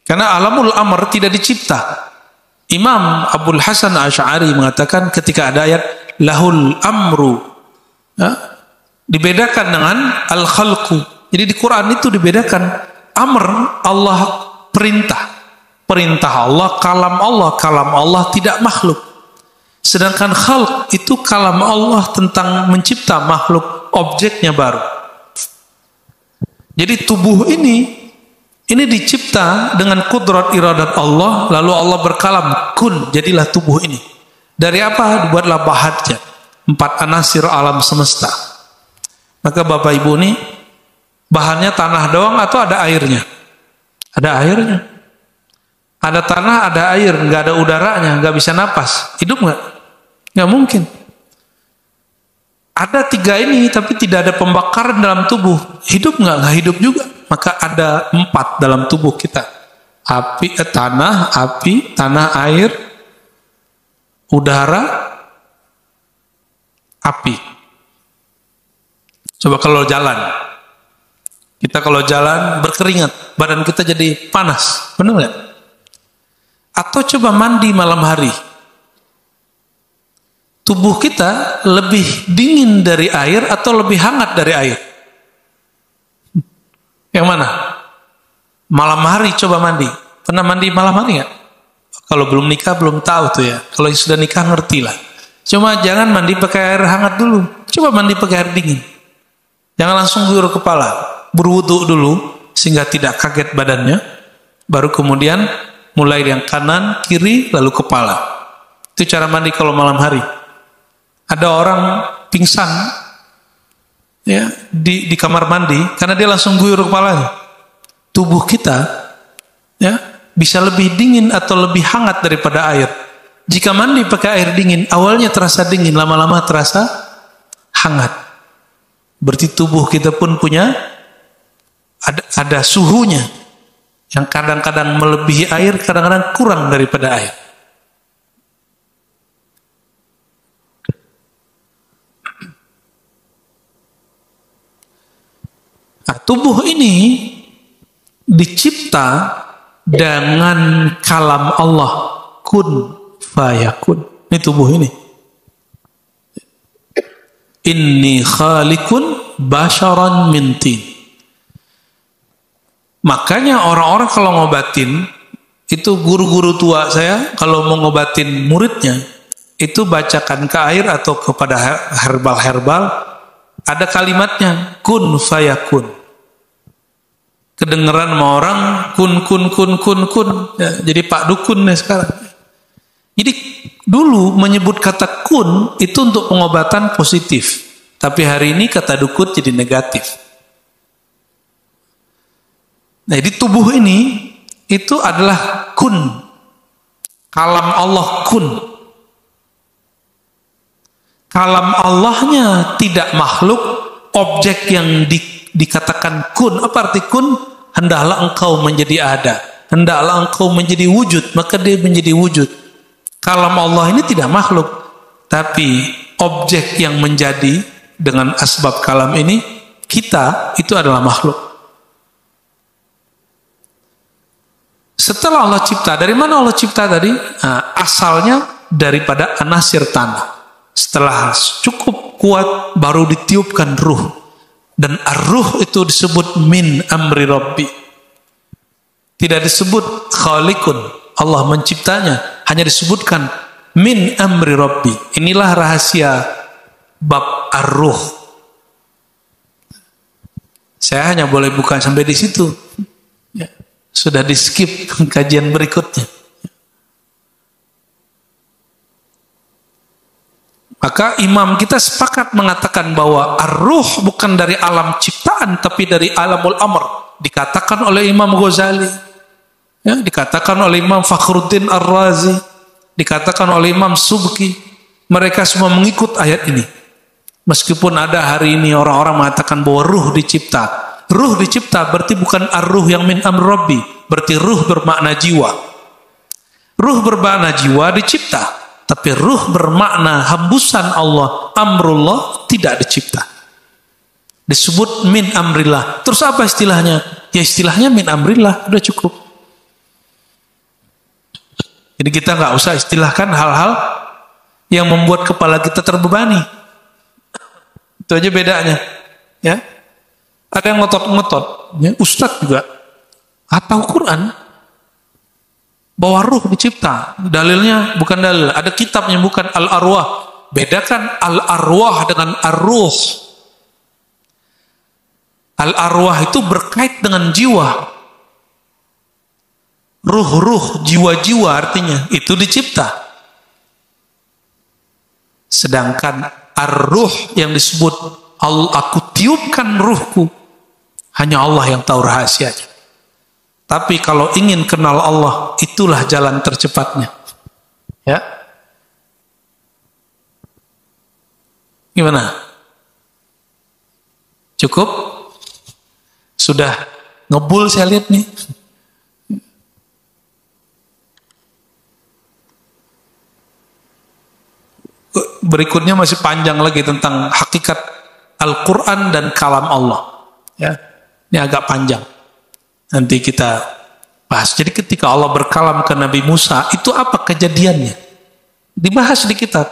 Karena alamul amr tidak dicipta. Imam Abul Hasan Asy'ari mengatakan ketika ada ayat lahul amru, ya, dibedakan dengan al-khalqu. Jadi di Quran itu dibedakan amr, Allah perintah. Perintah Allah, kalam Allah tidak makhluk. Sedangkan khalq itu kalam Allah tentang mencipta makhluk, objeknya baru. Jadi tubuh ini dicipta dengan kudrat iradat Allah, lalu Allah berkalam, kun, jadilah tubuh ini. Dari apa? Dibuatlah bahatnya, 4 anasir alam semesta. Maka Bapak Ibu ini, bahannya tanah doang atau ada airnya? Ada airnya. Ada tanah, ada air, nggak ada udaranya, nggak bisa napas. Hidup nggak? Nggak mungkin. Ada 3 ini, tapi tidak ada pembakaran dalam tubuh. Hidup nggak? Nggak hidup juga. Maka ada 4 dalam tubuh kita. Api, tanah, air, udara, api. Coba kalau jalan. Kita kalau jalan berkeringat, badan kita jadi panas. Benar nggak? Atau coba mandi malam hari. Tubuh kita lebih dingin dari air atau lebih hangat dari air? Yang mana? Malam hari coba mandi. Pernah mandi malam hari nggak? Kalau belum nikah belum tahu tuh ya. Kalau sudah nikah ngerti lah. Cuma jangan mandi pakai air hangat dulu. Coba mandi pakai air dingin. Jangan langsung guyur kepala. Berwudu dulu sehingga tidak kaget badannya. Baru kemudian mulai yang kanan, kiri, lalu kepala. Itu cara mandi kalau malam hari. Ada orang pingsan ya di kamar mandi karena dia langsung guyur kepalanya. Tubuh kita ya bisa lebih dingin atau lebih hangat daripada air. Jika mandi pakai air dingin, awalnya terasa dingin, lama-lama terasa hangat. Berarti tubuh kita pun punya ada suhunya yang kadang-kadang melebihi air, kadang-kadang kurang daripada air. Nah, tubuh ini dicipta dengan kalam Allah, kun fayakun. Ini tubuh ini. Inni khaliqun basharan min tin. Makanya orang-orang kalau ngobatin, itu guru-guru tua saya kalau mau ngobatin muridnya, itu bacakan ke air atau kepada herbal-herbal, ada kalimatnya kun fayakun. Kedengeran sama orang kun. Ya, jadi Pak Dukun nih sekarang. Jadi dulu menyebut kata kun itu untuk pengobatan positif, tapi hari ini kata dukun jadi negatif. Nah, di tubuh ini itu adalah kun, kalam Allah kun. Kalam Allahnya tidak makhluk, objek yang dikatakan kun. Apa arti kun? Hendaklah engkau menjadi ada, hendaklah engkau menjadi wujud, maka dia menjadi wujud. Kalam Allah ini tidak makhluk, tapi objek yang menjadi dengan asbab kalam ini, kita itu adalah makhluk. Setelah Allah cipta, dari mana Allah cipta tadi? Nah, asalnya daripada anasir tanah. Setelah cukup kuat, baru ditiupkan ruh. Dan ar-ruh itu disebut min amri rabbi. Tidak disebut khaliqun, Allah menciptanya, hanya disebutkan min amri rabbi. Inilah rahasia bab ar-ruh. Saya hanya boleh buka sampai di situ. Ya, sudah di skip kajian berikutnya. Maka imam kita sepakat mengatakan bahwa ar-ruh bukan dari alam ciptaan, tapi dari alamul amr. Dikatakan oleh Imam Ghazali, ya, dikatakan oleh Imam Fakhruddin Ar-Razi, dikatakan oleh Imam Subki. Mereka semua mengikut ayat ini. Meskipun ada hari ini orang-orang mengatakan bahwa ruh dicipta. Ruh dicipta berarti bukan ar-ruh yang min amr rabbi, berarti ruh bermakna jiwa. Ruh bermakna jiwa dicipta. Tapi ruh bermakna hembusan Allah, amrullah, tidak dicipta. Disebut min amrillah. Terus apa istilahnya? Ya istilahnya min amrillah, udah cukup. Jadi kita nggak usah istilahkan hal-hal yang membuat kepala kita terbebani. Itu aja bedanya. Ya, ada yang ngotot-ngotot. Ya, Ustadz juga hafal Quran. Bahwa ruh dicipta, dalilnya bukan dalil, ada kitabnya bukan al-arwah. Bedakan al-arwah dengan ar-ruh. Al-arwah itu berkait dengan jiwa. Ruh-ruh, jiwa-jiwa artinya, itu dicipta. Sedangkan ar-ruh yang disebut aku tiupkan ruhku, hanya Allah yang tahu rahasianya. Tapi kalau ingin kenal Allah, itulah jalan tercepatnya. Ya. Gimana? Cukup? Sudah ngebul saya lihat nih. Berikutnya masih panjang lagi tentang hakikat Al-Quran dan kalam Allah. Ya. Ini agak panjang. Nanti kita bahas. Jadi ketika Allah berkalam ke Nabi Musa, itu apa kejadiannya? Dibahas di kitab.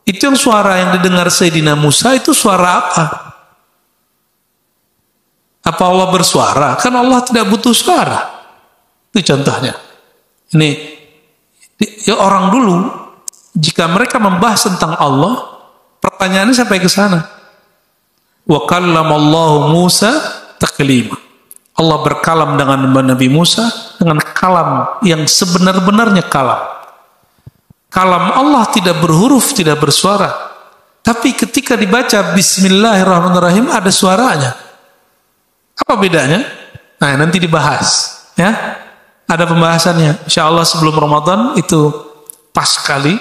Itu yang suara yang didengar Sayyidina Musa, itu suara apa? Apa Allah bersuara? Kan Allah tidak butuh suara. Itu contohnya. Ini ya orang dulu, jika mereka membahas tentang Allah, pertanyaannya sampai ke sana. Wa kallamallahu Musa taklima. Allah berkalam dengan Nabi Musa dengan kalam yang sebenar-benarnya kalam. Kalam Allah tidak berhuruf, tidak bersuara. Tapi ketika dibaca Bismillahirrahmanirrahim ada suaranya. Apa bedanya? Nah, nanti dibahas. Ya, ada pembahasannya. Insya Allah sebelum Ramadan itu pas sekali.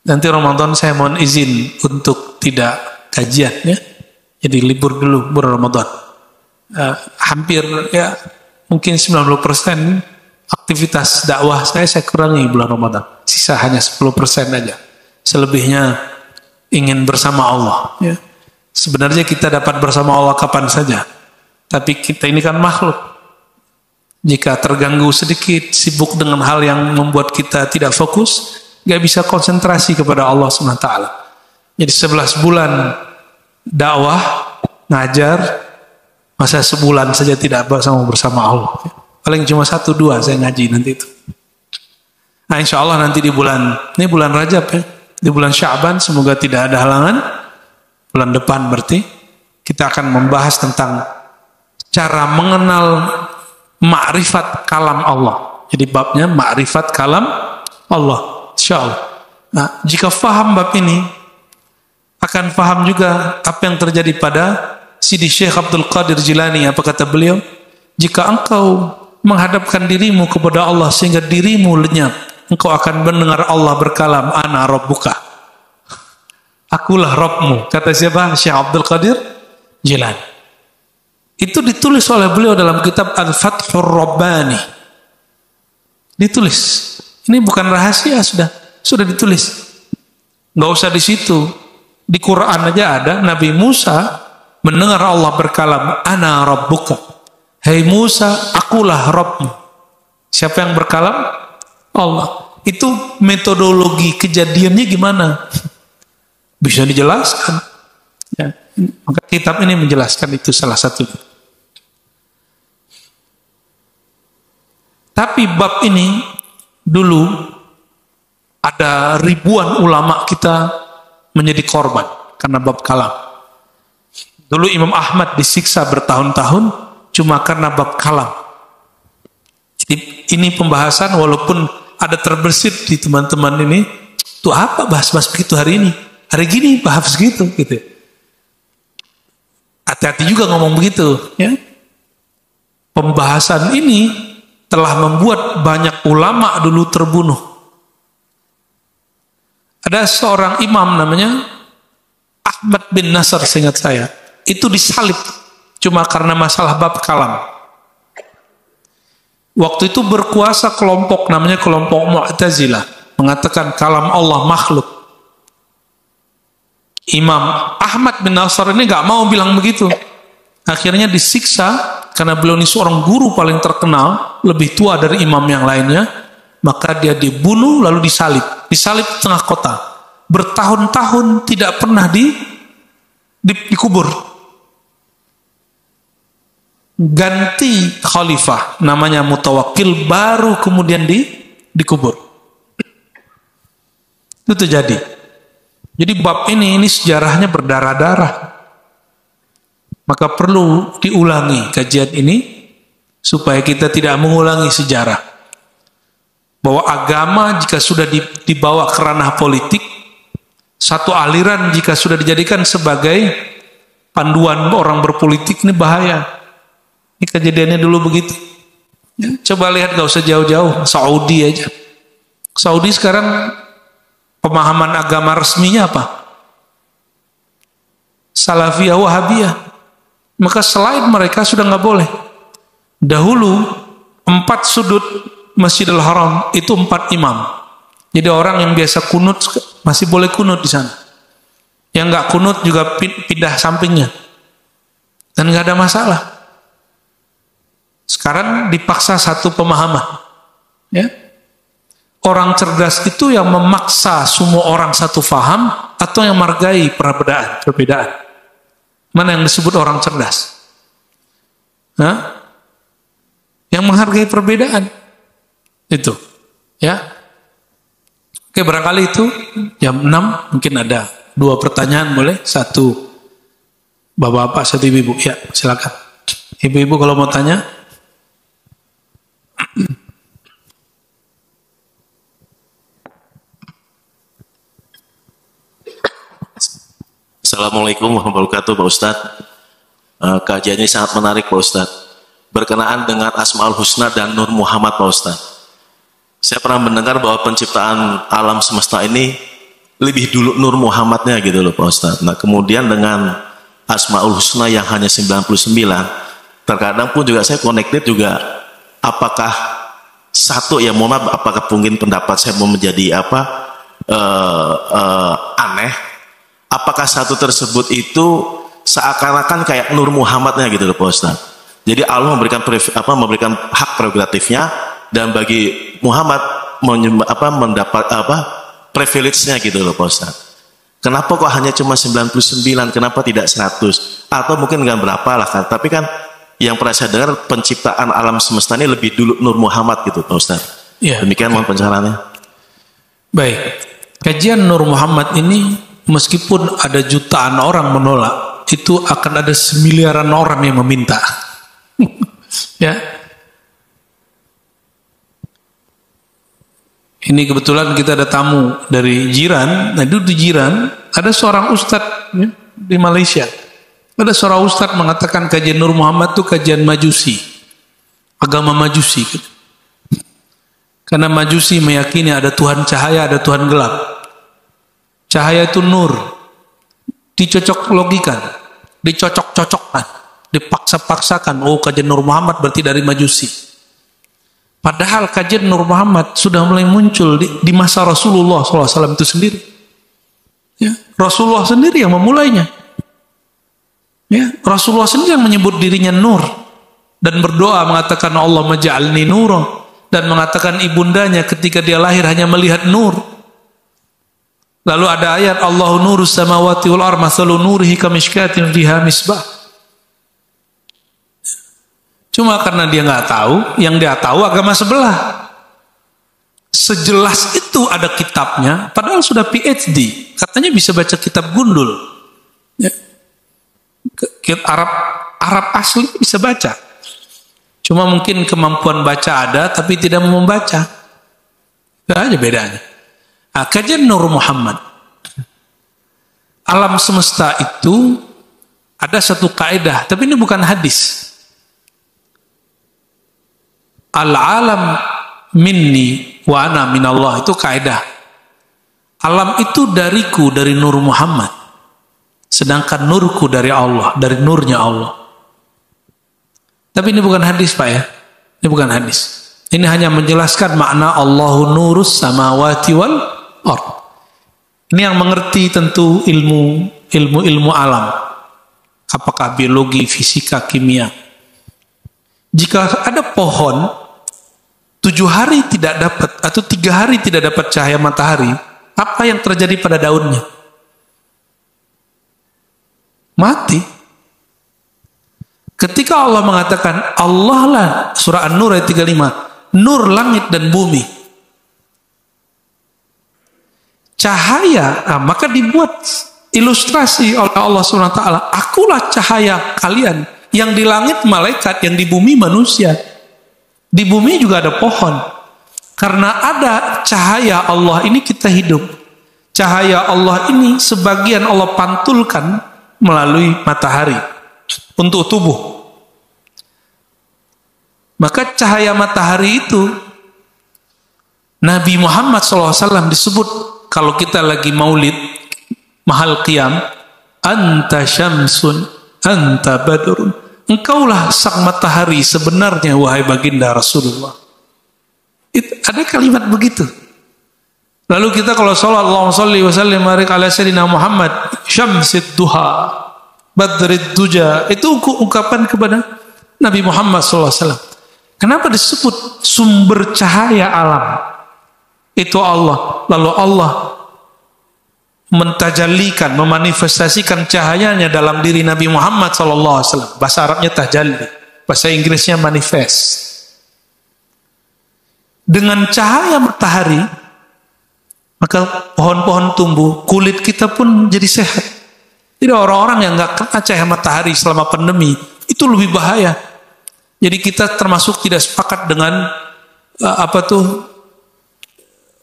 Nanti Ramadan saya mohon izin untuk tidak kajian. Ya. Jadi libur dulu bulan Ramadan. Hampir ya mungkin 90% aktivitas dakwah saya kurangi bulan Ramadan. Sisa hanya 10% aja. Selebihnya ingin bersama Allah. Ya. Sebenarnya kita dapat bersama Allah kapan saja. Tapi kita ini kan makhluk. Jika terganggu sedikit, sibuk dengan hal yang membuat kita tidak fokus, gak bisa konsentrasi kepada Allah SWT. Jadi 11 bulan dakwah, ngajar, masa sebulan saja tidak bersama Allah. Paling cuma 1-2 saya ngaji nanti itu. Nah insya Allah nanti di bulan, ini bulan Rajab ya, di bulan Sya'ban semoga tidak ada halangan. Bulan depan berarti kita akan membahas tentang cara mengenal ma'rifat kalam Allah. Jadi babnya ma'rifat kalam Allah. Insya Allah. Nah, jika faham bab ini, akan faham juga apa yang terjadi pada Sidi Syekh Abdul Qadir Jilani. Apa kata beliau? Jika engkau menghadapkan dirimu kepada Allah sehingga dirimu lenyap, engkau akan mendengar Allah berkalam, ana rabbuka. Akulah Rabbmu. Kata siapa? Syekh Abdul Qadir Jilani. Itu ditulis oleh beliau dalam kitab Al-Fathur Rabbani. Ditulis. Ini bukan rahasia, sudah ditulis. Nggak usah di situ. Di Quran aja ada, Nabi Musa mendengar Allah berkalam, Ana Rabbuka. Hai Musa, akulah Rabbmu. Siapa yang berkalam? Allah. Itu metodologi kejadiannya gimana? Bisa dijelaskan. Ya. Maka kitab ini menjelaskan itu salah satunya. Tapi bab ini dulu ada ribuan ulama kita menjadi korban karena bab kalam. Dulu Imam Ahmad disiksa bertahun-tahun cuma karena bab kalam. Jadi ini pembahasan walaupun ada terbersit di teman-teman ini, tuh apa bahas-bahas begitu hari ini? Hari gini bahas gitu. Hati-hati juga ngomong begitu. Ya. Pembahasan ini telah membuat banyak ulama dulu terbunuh. Ada seorang imam namanya Ahmad bin Nasr, seingat saya. Itu disalib cuma karena masalah bab kalam. Waktu itu berkuasa kelompok namanya kelompok Mu'tazilah, mengatakan kalam Allah makhluk. Imam Ahmad bin Nasr ini gak mau bilang begitu. Akhirnya disiksa karena beliau ini seorang guru paling terkenal, lebih tua dari imam yang lainnya. Maka dia dibunuh lalu disalib di tengah kota. Bertahun-tahun tidak pernah dikubur. Ganti khalifah namanya Mutawakkil, baru kemudian dikubur. Itu terjadi. Jadi bab ini sejarahnya berdarah-darah. Maka perlu diulangi kajian ini supaya kita tidak mengulangi sejarah. Bahwa agama jika sudah dibawa ke ranah politik, satu aliran jika sudah dijadikan sebagai panduan orang berpolitik, ini bahaya. Ini kejadiannya dulu begitu. Ya, coba lihat, gak usah jauh-jauh, Saudi aja. Saudi sekarang pemahaman agama resminya apa? Salafiyah, Wahabiyah. Maka selain mereka sudah nggak boleh. Dahulu 4 sudut Masjidil Haram itu 4 imam. Jadi orang yang biasa kunut masih boleh kunut di sana. Yang nggak kunut juga pindah sampingnya. Dan nggak ada masalah. Sekarang dipaksa satu pemahaman. Ya. Orang cerdas itu yang memaksa semua orang satu faham atau yang menghargai perbedaan. Mana yang disebut orang cerdas? Hah? Yang menghargai perbedaan. Itu. Ya. Oke, barangkali itu jam 6 mungkin ada 2 pertanyaan, boleh? 1 Bapak-bapak, 1 ibu-ibu. Ya, silakan. Ibu-ibu kalau mau tanya. Assalamualaikum warahmatullahi wabarakatuh, Pak Ustadz. Kajiannya sangat menarik, Pak Ustadz. Berkenaan dengan Asmaul Husna dan Nur Muhammad, Pak Ustadz. Saya pernah mendengar bahwa penciptaan alam semesta ini lebih dulu Nur Muhammadnya gitu loh, Pak Ustadz. Nah, kemudian dengan Asmaul Husna yang hanya 99, terkadang pun juga saya connected juga, apakah satu, ya mohon maaf, apakah mungkin pendapat saya mau menjadi aneh, apakah satu tersebut itu seakan-akan kayak Nur Muhammadnya gitu loh, Pak Ustadz. Jadi Allah memberikan hak prerogatifnya, dan bagi Muhammad mendapat privilege-nya gitu loh, Pak Ustadz. Kenapa kok hanya cuma 99, kenapa tidak 100? Atau mungkin dengan berapa lah kan. Tapi kan yang pernah saya dengar penciptaan alam semesta ini lebih dulu Nur Muhammad gitu, Pak Ustadz. Ya. Demikian mohon pencerahannya. Baik. Kajian Nur Muhammad ini meskipun ada jutaan orang menolak, itu akan ada semiliaran orang yang meminta. Ya. Ini kebetulan kita ada tamu dari jiran. Nah, itu di jiran ada seorang ustadz ya, di Malaysia. Ada seorang ustadz mengatakan kajian Nur Muhammad itu kajian Majusi, agama Majusi. Karena Majusi meyakini ada Tuhan cahaya, ada Tuhan gelap. Cahaya itu nur, dicocok logikan, dicocok-cocokkan, dipaksa-paksakan. Oh, kajian Nur Muhammad berarti dari Majusi. Padahal kajian Nur Muhammad sudah mulai muncul di masa Rasulullah SAW itu sendiri. Ya, Rasulullah sendiri yang memulainya. Ya, Rasulullah sendiri yang menyebut dirinya Nur dan berdoa mengatakan Allah maj'alni nura, dan mengatakan ibundanya ketika dia lahir hanya melihat nur. Lalu ada ayat Allahu nurus samawati wal ardh mathalu nurihi kamishkatin fiha misbah. Cuma karena dia nggak tahu, yang dia tahu agama sebelah. Sejelas itu ada kitabnya, padahal sudah PhD, katanya bisa baca kitab gundul. Ya. Arab asli bisa baca. Cuma mungkin kemampuan baca ada, tapi tidak mau membaca. Tidak aja bedanya. Nah, kajian Nur Muhammad. Alam semesta itu ada satu kaidah, tapi ini bukan hadis. Al-alam minni wa ana minallah, itu kaidah. Alam itu dariku, dari Nur Muhammad. Sedangkan nurku dari Allah, dari nurnya Allah. Tapi ini bukan hadis, Pak, ya. Ini bukan hadis. Ini hanya menjelaskan makna Allahu nurus samawati wal ardh. Ini yang mengerti tentu ilmu alam. Apakah biologi, fisika, kimia. Jika ada pohon 7 hari tidak dapat atau 3 hari tidak dapat cahaya matahari, apa yang terjadi pada daunnya? Mati. Ketika Allah mengatakan Allah lah, surah An-Nur ayat 35, nur langit dan bumi, cahaya, maka dibuat ilustrasi oleh Allah SWT, akulah cahaya kalian, yang di langit malaikat, yang di bumi manusia. Di bumi juga ada pohon. Karena ada cahaya Allah ini kita hidup. Cahaya Allah ini sebagian Allah pantulkan melalui matahari untuk tubuh. Maka cahaya matahari itu Nabi Muhammad SAW disebut, kalau kita lagi maulid mahal qiyam, anta syamsun anta badrun, engkaulah sang matahari sebenarnya wahai baginda Rasulullah. Ada kalimat begitu. Lalu kita kalau sholat, Allahumma sholli wa sallim barik ala sayyidina Muhammad syamsid duha badrid duja, itu ungkapan kepada Nabi Muhammad SAW. Kenapa disebut sumber cahaya alam? Itu Allah. Lalu Allah mentajallikan, memanifestasikan cahayanya dalam diri Nabi Muhammad SAW. Bahasa Arabnya tajalli, bahasa Inggrisnya manifest. Dengan cahaya matahari, maka pohon-pohon tumbuh, kulit kita pun jadi sehat. Jadi orang-orang yang nggak kena cahaya matahari selama pandemi itu lebih bahaya. Jadi kita termasuk tidak sepakat dengan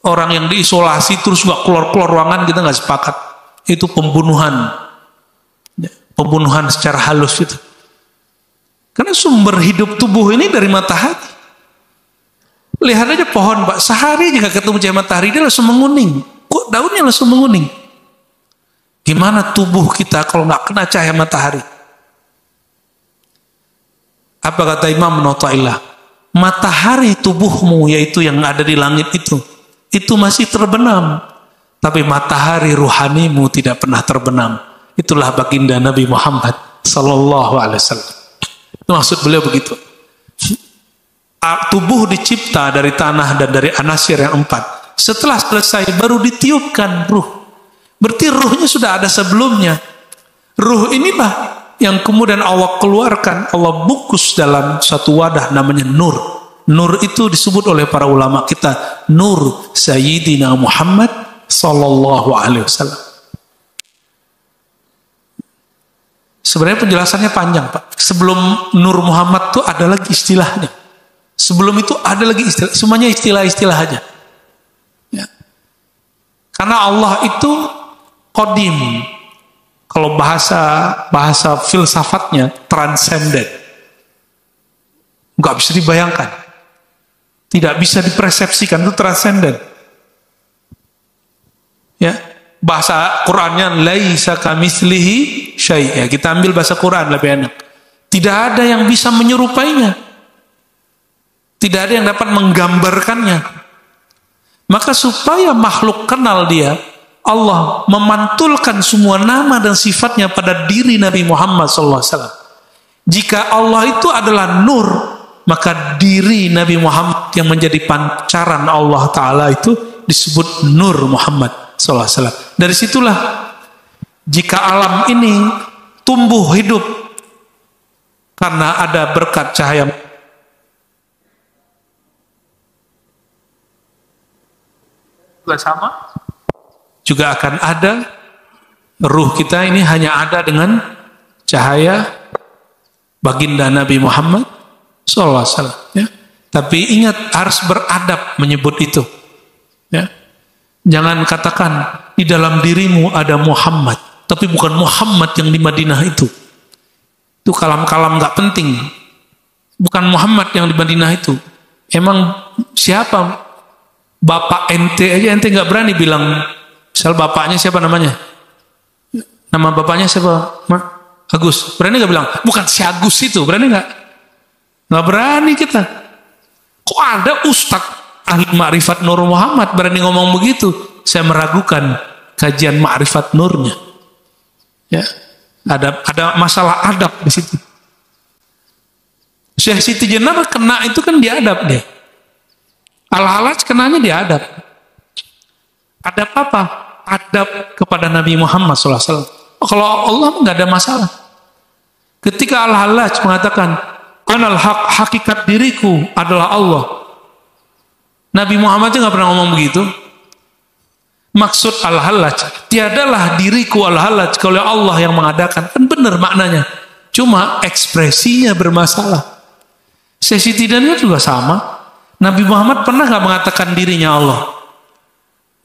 orang yang diisolasi terus nggak keluar ruangan, kita nggak sepakat. Itu pembunuhan secara halus itu. Karena sumber hidup tubuh ini dari matahari. Lihat aja pohon, Pak, sehari jika ketemu cahaya matahari dia langsung menguning. Kok daunnya langsung menguning? Gimana tubuh kita kalau nggak kena cahaya matahari? Apa kata Imam Nawawi? Matahari tubuhmu, yaitu yang ada di langit itu masih terbenam. Tapi matahari ruhanimu tidak pernah terbenam. Itulah baginda Nabi Muhammad sallallahu alaihi wasallam. Itu maksud beliau begitu. Tubuh dicipta dari tanah dan dari anasir yang 4. Setelah selesai baru ditiupkan ruh. Berarti ruhnya sudah ada sebelumnya. Ruh inilah yang kemudian Allah keluarkan, Allah bungkus dalam satu wadah namanya nur. Nur itu disebut oleh para ulama kita Nur Sayyidina Muhammad sallallahu alaihi wasallam. Sebenarnya penjelasannya panjang, Pak. Sebelum Nur Muhammad itu ada lagi istilahnya. Sebelum itu ada lagi istilah, semuanya istilah-istilah aja. Ya. Karena Allah itu qadim. Kalau bahasa filsafatnya transcendent. Nggak bisa dibayangkan. Tidak bisa dipersepsikan, itu transcendent. Ya. Bahasa Qur'annya laisa kamitslihi syai'. Ya, kita ambil bahasa Qur'an lebih enak. Tidak ada yang bisa menyerupainya. Tidak ada yang dapat menggambarkannya. Maka supaya makhluk kenal dia, Allah memantulkan semua nama dan sifatnya pada diri Nabi Muhammad SAW. Jika Allah itu adalah nur, maka diri Nabi Muhammad yang menjadi pancaran Allah Ta'ala itu disebut Nur Muhammad SAW. Dari situlah jika alam ini tumbuh hidup karena ada berkat cahaya juga sama, juga akan ada ruh kita ini hanya ada dengan cahaya baginda Nabi Muhammad SAW. Ya. Tapi ingat harus beradab menyebut itu. Ya. Jangan katakan di dalam dirimu ada Muhammad, tapi bukan Muhammad yang di Madinah itu. Itu kalam-kalam nggak penting. Bukan Muhammad yang di Madinah itu. Emang siapa? Bapak ente aja ente nggak berani bilang. Misal bapaknya siapa namanya? Nama bapaknya siapa? Agus. Berani nggak bilang? Bukan si Agus itu. Berani nggak? Nggak berani kita. Kok ada ustadz ahli ma'rifat Nur Muhammad berani ngomong begitu? Saya meragukan kajian ma'rifat Nurnya. Ya. Ada masalah adab di situ. Syekh Siti Jenar kena itu kan diadab deh. Al-Halaj kenanya diadab. Adab apa? Adab kepada Nabi Muhammad SAW. Kalau Allah nggak ada masalah. Ketika Al-Halaj mengatakan, Anal haq, hakikat diriku adalah Allah. Nabi Muhammad itu nggak pernah ngomong begitu. Maksud Al-Halaj, tiadalah diriku Al-Halaj kalau Allah yang mengadakan. Kan benar maknanya. Cuma ekspresinya bermasalah. Sesi tidaknya juga sama. Nabi Muhammad pernah nggak mengatakan dirinya Allah?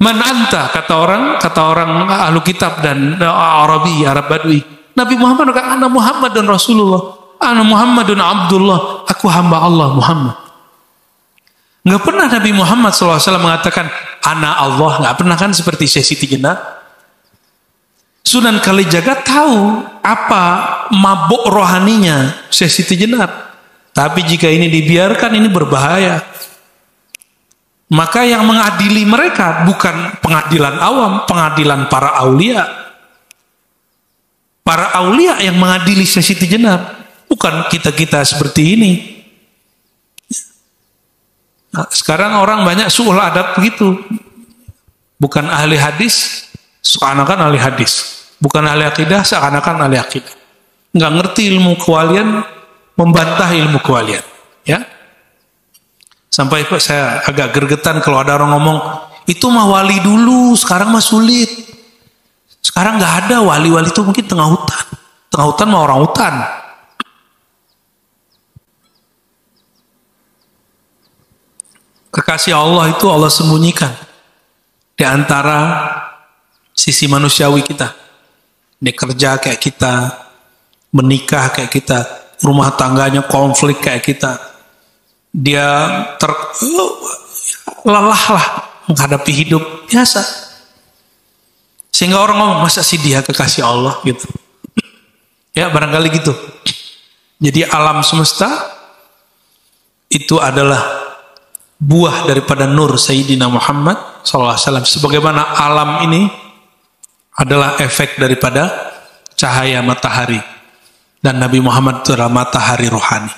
Man anta, kata orang ahlu kitab dan Arabi, Arab Badui. Nabi Muhammad kata, ana Muhammad dan Rasulullah. Ana Muhammadun Abdullah. Aku hamba Allah Muhammad. Nggak pernah Nabi Muhammad SAW mengatakan ana Allah, nggak pernah kan seperti Syekh Siti Jenar. Sunan Kalijaga tahu apa mabuk rohaninya Syekh Siti Jenar. Tapi jika ini dibiarkan ini berbahaya. Maka yang mengadili mereka bukan pengadilan awam, pengadilan para aulia. Para aulia yang mengadili Syekh Siti Jenar, bukan kita-kita seperti ini. Nah, sekarang orang banyak suul adab begitu. Bukan ahli hadis, seakan-akan ahli hadis. Bukan ahli akidah, seakan-akan ahli akidah. Nggak ngerti ilmu kewalian, membantah ilmu kewalian. Ya. Sampai saya agak gergetan kalau ada orang ngomong, itu mah wali dulu, sekarang mah sulit. Sekarang nggak ada wali-wali itu mungkin tengah hutan. Tengah hutan mah orang hutan. Kekasih Allah itu Allah sembunyikan di antara sisi manusiawi kita. Dia kerja kayak kita, menikah kayak kita, rumah tangganya konflik kayak kita. Dia lelah lah menghadapi hidup biasa. Sehingga orang ngomong, masa sih dia kekasih Allah gitu. Ya barangkali gitu. Jadi alam semesta itu adalah buah daripada nur Sayyidina Muhammad SAW. Sebagaimana alam ini adalah efek daripada cahaya matahari. Dan Nabi Muhammad itu adalah matahari rohani.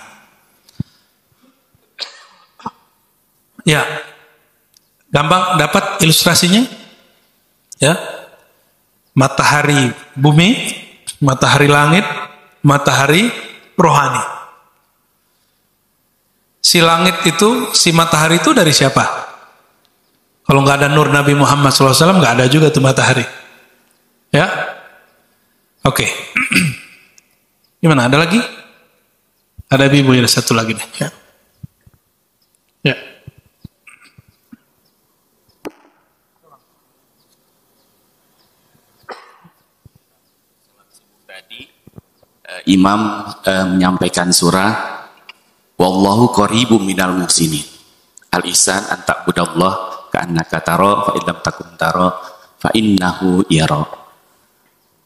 Ya, gampang dapat ilustrasinya? Ya, matahari bumi, matahari langit, matahari rohani. Si langit itu, si matahari itu dari siapa? Kalau nggak ada nur Nabi Muhammad SAW, nggak ada juga tuh matahari. Ya, oke. Gimana? Ada lagi? Ada ibu, ada satu lagi nih. Ya. Ya. Tadi imam menyampaikan surah wallahu qaribum minal muhsinin. Al-ihsan an ta'budallah ka'annaka tara fa illam takun tara fa innahu yara.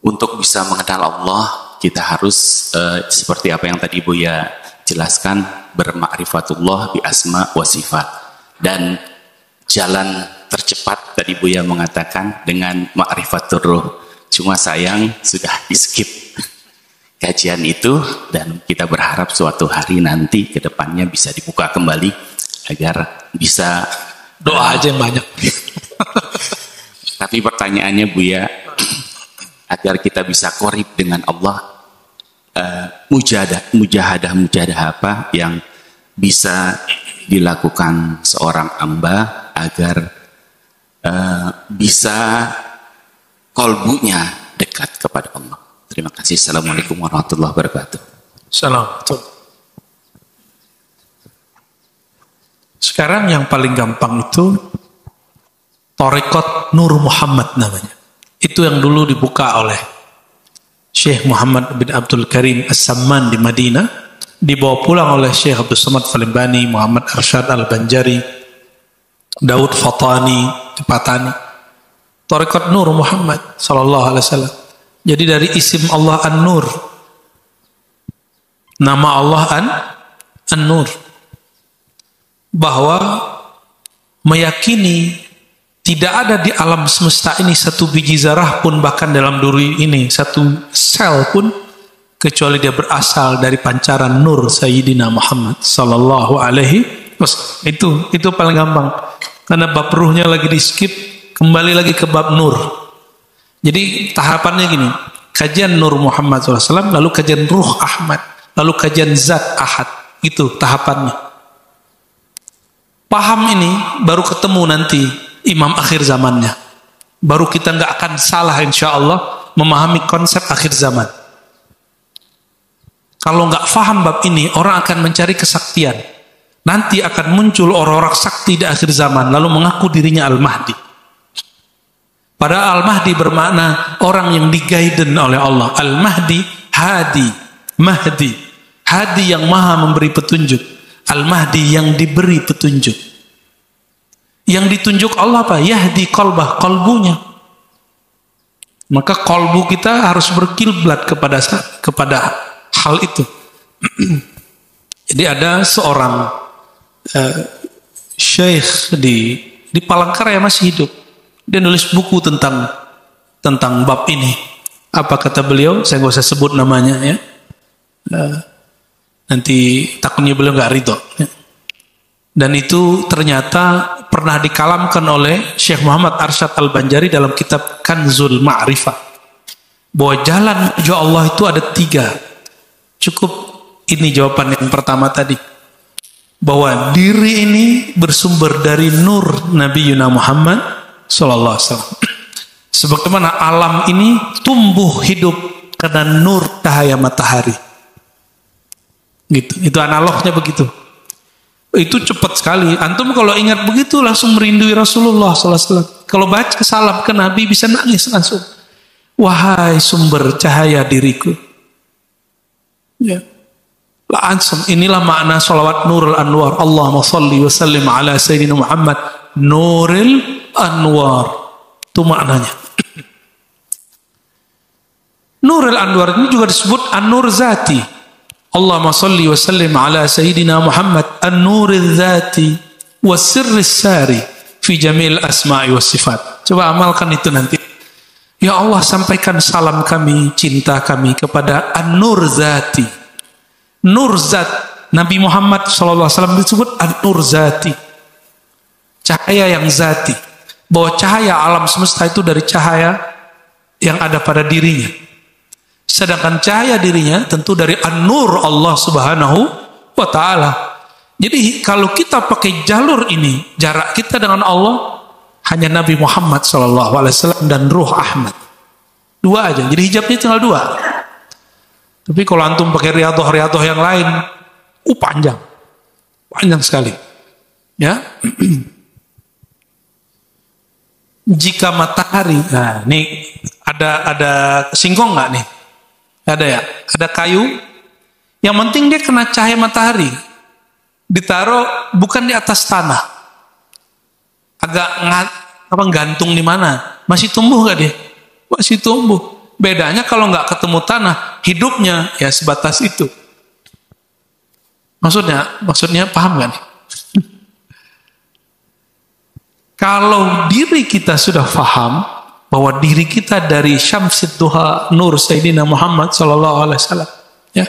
Untuk bisa mengenal Allah, kita harus seperti apa yang tadi Buya jelaskan, bermakrifatullah bi asma wa sifat. Dan jalan tercepat tadi Buya mengatakan dengan ma'rifatur ruh. Cuma sayang sudah di-skip kajian itu, dan kita berharap suatu hari nanti ke depannya bisa dibuka kembali agar bisa Doa aja yang banyak. Tapi pertanyaannya Buya, agar kita bisa korib dengan Allah, mujahadah apa yang bisa dilakukan seorang hamba agar bisa kolbunya dekat kepada Allah. Terima kasih. Assalamualaikum warahmatullahi wabarakatuh. Assalamualaikum. Sekarang yang paling gampang itu Thariqat Nur Muhammad namanya. Itu yang dulu dibuka oleh Syekh Muhammad bin Abdul Karim As-Samman di Madinah, dibawa pulang oleh Syekh Abdul Samad Falimbani, Muhammad Arsyad Al-Banjari, Daud Fatani, Thariqat Nur Muhammad sallallahu alaihi wasallam. Jadi dari isim Allah An-Nur, nama Allah An-Nur, bahwa meyakini tidak ada di alam semesta ini satu biji zarah pun, bahkan dalam diri ini satu sel pun, kecuali dia berasal dari pancaran nur Sayyidina Muhammad sallallahu alaihi wasallam. Itu paling gampang, karena bab ruhnya lagi di skip, kembali lagi ke bab nur. Jadi tahapannya gini, kajian Nur Muhammad SAW, lalu kajian Ruh Ahmad, lalu kajian Zat Ahad. Itu tahapannya. Paham ini baru ketemu nanti imam akhir zamannya. Baru kita nggak akan salah insya Allah memahami konsep akhir zaman. Kalau nggak paham bab ini, orang akan mencari kesaktian. Nanti akan muncul orang-orang sakti di akhir zaman, lalu mengaku dirinya Al-Mahdi. Padahal Al-Mahdi bermakna orang yang di-guiden oleh Allah. Al-Mahdi, Hadi, Mahdi. Hadi yang maha memberi petunjuk. Al-Mahdi yang diberi petunjuk. Yang ditunjuk Allah apa? Yahdi qalbah, kalbunya. Maka kalbu kita harus berkiblat kepada hal itu. Jadi ada seorang syekh di Palangkaraya masih hidup. Dia nulis buku tentang bab ini. Apa kata beliau? Saya nggak usah sebut namanya ya. Nanti takutnya beliau nggak ridho. Ya. Dan itu ternyata pernah dikalamkan oleh Syekh Muhammad Arsyad Al-Banjari dalam kitab Kanzul Ma'rifah. Bahwa jalan menuju Allah itu ada 3. Cukup ini jawaban yang pertama tadi. Bahwa diri ini bersumber dari nur Nabi Yuna Muhammad Sallallahu Alaihi Wasallam. Sebagaimana alam ini tumbuh hidup karena nur cahaya matahari. Gitu. Itu analognya begitu. Itu cepat sekali. Antum kalau ingat begitu langsung merindui Rasulullah Sallallahu Alaihi Wasallam. Kalau baca salam ke Nabi bisa nangis langsung. Wahai sumber cahaya diriku. Ya. Langsung inilah makna salawat Nurul Anwar. Allahumma salli wa sallim ala Sayyidina Muhammad Nuril Anwar. Itu maknanya. Nurul Anwar ini juga disebut An-Nur Zati. Allahumma salli wa sallim ala Sayyidina Muhammad An-Nuril Zati wa Sirris Sari fi jamil asma'i wa sifat. Coba amalkan itu nanti. Ya Allah, sampaikan salam kami, cinta kami kepada An-Nur Zati. Nur Zat Nabi Muhammad SAW disebut An-Nur Zati, cahaya yang zati. Bahwa cahaya alam semesta itu dari cahaya yang ada pada dirinya. Sedangkan cahaya dirinya tentu dari An-Nur Allah Subhanahu wa Ta'ala. Jadi kalau kita pakai jalur ini, jarak kita dengan Allah hanya Nabi Muhammad SAW dan Ruh Ahmad. 2 aja. Jadi hijabnya tinggal 2. Tapi kalau antum pakai riadoh yang lain, panjang. Panjang sekali. Ya. Jika matahari, nah ini ada singkong nggak nih? Ada ya? Ada kayu. Yang penting dia kena cahaya matahari. Ditaruh bukan di atas tanah. Agak gantung di mana? masih tumbuh gak dia? Masih tumbuh. Bedanya kalau nggak ketemu tanah, hidupnya ya sebatas itu. Maksudnya paham gak nih? Kalau diri kita sudah paham bahwa diri kita dari Syamsid Duha Nur Sayyidina Muhammad sallallahu alaihi wasallam, ya,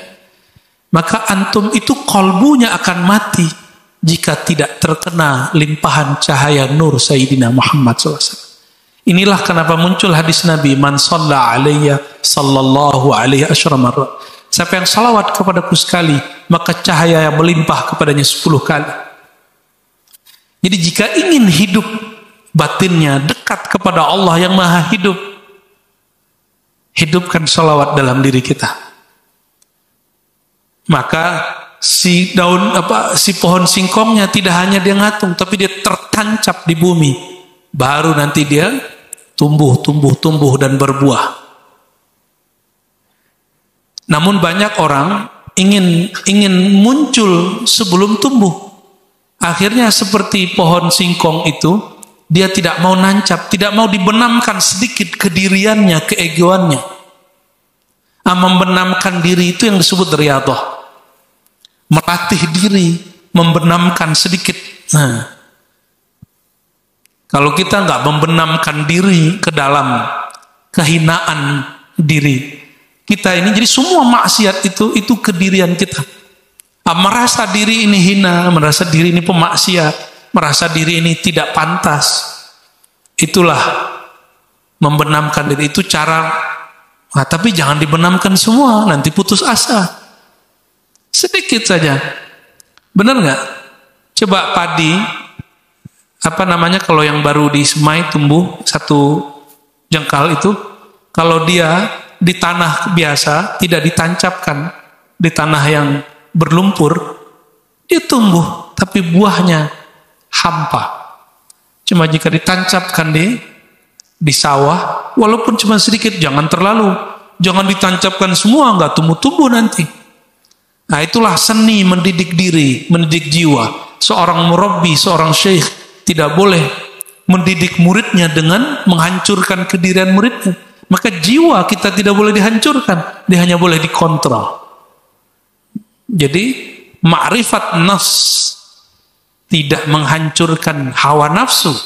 maka antum itu kolbunya akan mati jika tidak terkena limpahan cahaya nur Sayyidina Muhammad sallallahu alaihi wasallam. Inilah kenapa muncul hadis Nabi, man shalla alayya sallallahu alaihi asyramar. Siapa yang salawat kepadaku sekali, maka cahaya yang melimpah kepadanya 10 kali. Jadi jika ingin hidup batinnya dekat kepada Allah yang maha hidup, hidupkan salawat dalam diri kita. Maka si pohon singkongnya tidak hanya dia ngatung, tapi dia tertancap di bumi. Baru nanti dia tumbuh dan berbuah. Namun banyak orang ingin muncul sebelum tumbuh. Akhirnya seperti pohon singkong itu, dia tidak mau nancap, tidak mau dibenamkan sedikit kediriannya, keegoannya. Membenamkan diri itu yang disebut riyadhah. Melatih diri, membenamkan sedikit. Nah, kalau kita nggak membenamkan diri ke dalam kehinaan diri kita ini, jadi semua maksiat itu kedirian kita. Merasa diri ini hina, merasa diri ini pemaksiat, merasa diri ini tidak pantas. Itulah membenamkan diri, itu cara. Nah, tapi jangan dibenamkan semua, nanti putus asa. Sedikit saja. Benar nggak? Coba padi, kalau yang baru disemai tumbuh satu jengkal itu, kalau dia di tanah biasa tidak ditancapkan, di tanah yang berlumpur, dia tumbuh tapi buahnya hampa. Cuma jika ditancapkan di sawah, walaupun cuma sedikit, jangan ditancapkan semua, nggak tumbuh nanti. Nah, itulah seni mendidik diri, mendidik jiwa. Seorang murabbi, seorang syekh tidak boleh mendidik muridnya dengan menghancurkan kedirian muridnya. Maka jiwa kita tidak boleh dihancurkan, dia hanya boleh dikontrol. Jadi ma'rifat nafs tidak menghancurkan hawa nafsu,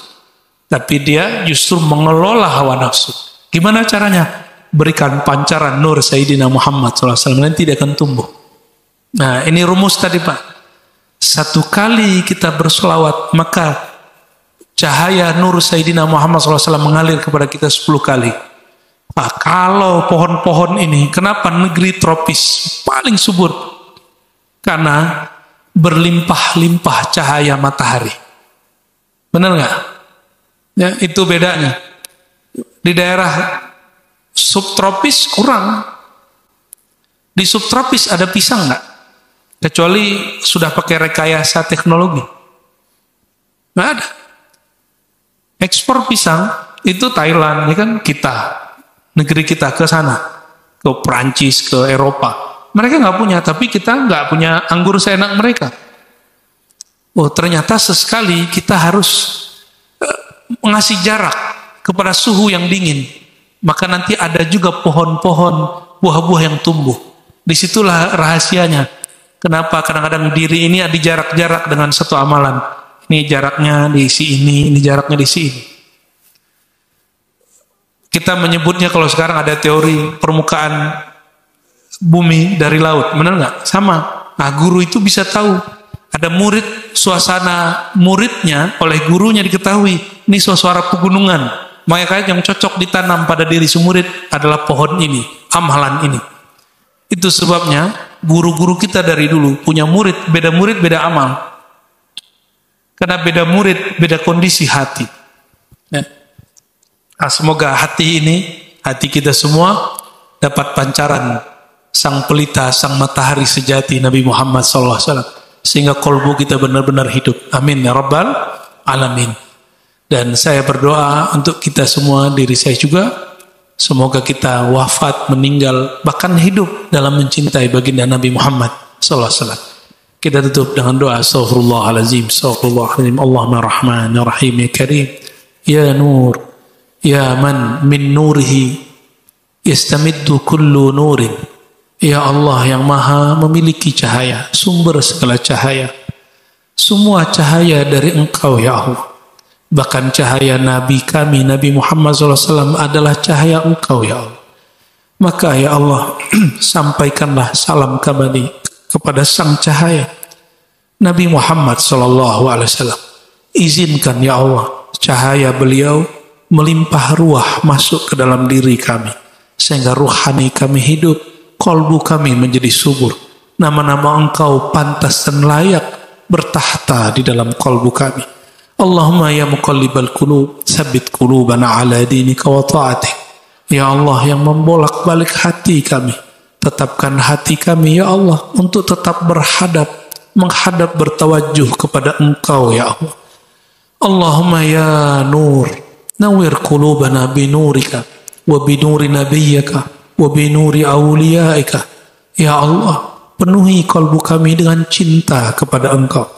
tapi dia justru mengelola hawa nafsu. Gimana caranya? Berikan pancaran nur Sayyidina Muhammad SAW, nanti dia akan tumbuh. Nah, ini rumus tadi Pak. Satu kali kita berselawat, maka cahaya nur Sayyidina Muhammad SAW mengalir kepada kita 10 kali. Kalau pohon-pohon ini, kenapa negeri tropis paling subur? Karena berlimpah-limpah cahaya matahari. Benar nggak? Ya, itu bedanya. Di daerah subtropis kurang. Di subtropis ada pisang nggak? Kecuali sudah pakai rekayasa teknologi. Nggak ada. Ekspor pisang itu Thailand, ini kan kita, negeri kita ke sana, ke Prancis, ke Eropa. Mereka nggak punya, tapi kita nggak punya anggur seenak mereka. Oh, ternyata sesekali kita harus mengasih jarak kepada suhu yang dingin. Maka nanti ada juga pohon-pohon, buah-buah yang tumbuh. Disitulah rahasianya. Kenapa kadang-kadang diri ini ada jarak-jarak dengan satu amalan. Ini jaraknya di sini, ini jaraknya di sini. Kita menyebutnya kalau sekarang ada teori permukaan bumi dari laut, benar nggak? Sama. Nah, guru itu bisa tahu. Ada murid, suasana muridnya oleh gurunya diketahui. Ini suasana pegunungan. Maka yang cocok ditanam pada diri si murid adalah pohon ini, amalan ini. Itu sebabnya guru-guru kita dari dulu punya murid beda amal. Karena beda murid, beda kondisi hati. Ya. Nah, semoga hati kita semua dapat pancaran sang pelita, sang matahari sejati Nabi Muhammad SAW, sehingga kolbu kita benar-benar hidup. Amin ya rabbal alamin. Dan saya berdoa untuk kita semua, diri saya juga, semoga kita wafat, meninggal, bahkan hidup dalam mencintai baginda Nabi Muhammad SAW. Kita tutup dengan doa. Astaghfirullahaladzim, astaghfirullahaladzim. Allahumma rahman ya rahim ya karim ya nur Ya man min nurihi yastamiddu kullu nurin. Ya Allah yang maha memiliki cahaya, sumber segala cahaya. Semua cahaya dari Engkau ya Allah. Bahkan cahaya Nabi kami, Nabi Muhammad SAW adalah cahaya Engkau ya Allah. Maka ya Allah, sampaikanlah salam kami kepada sang cahaya Nabi Muhammad SAW. Izinkan ya Allah, cahaya beliau melimpah ruah masuk ke dalam diri kami, sehingga ruhani kami hidup, kolbu kami menjadi subur. Nama-nama Engkau pantas dan layak bertahta di dalam kolbu kami. Allahumma ya muqallibal qulub, tsabbit qulubana ala dinika wa ta'atik. Ya Allah yang membolak-balik hati kami, tetapkan hati kami ya Allah untuk tetap menghadap bertawajuh kepada Engkau ya Allah. Allahumma ya nur, nawwir qulubana binurika wa binuri nabiyyika wa binuri awliyaika. Ya Allah, penuhi kalbu kami dengan cinta kepada Engkau,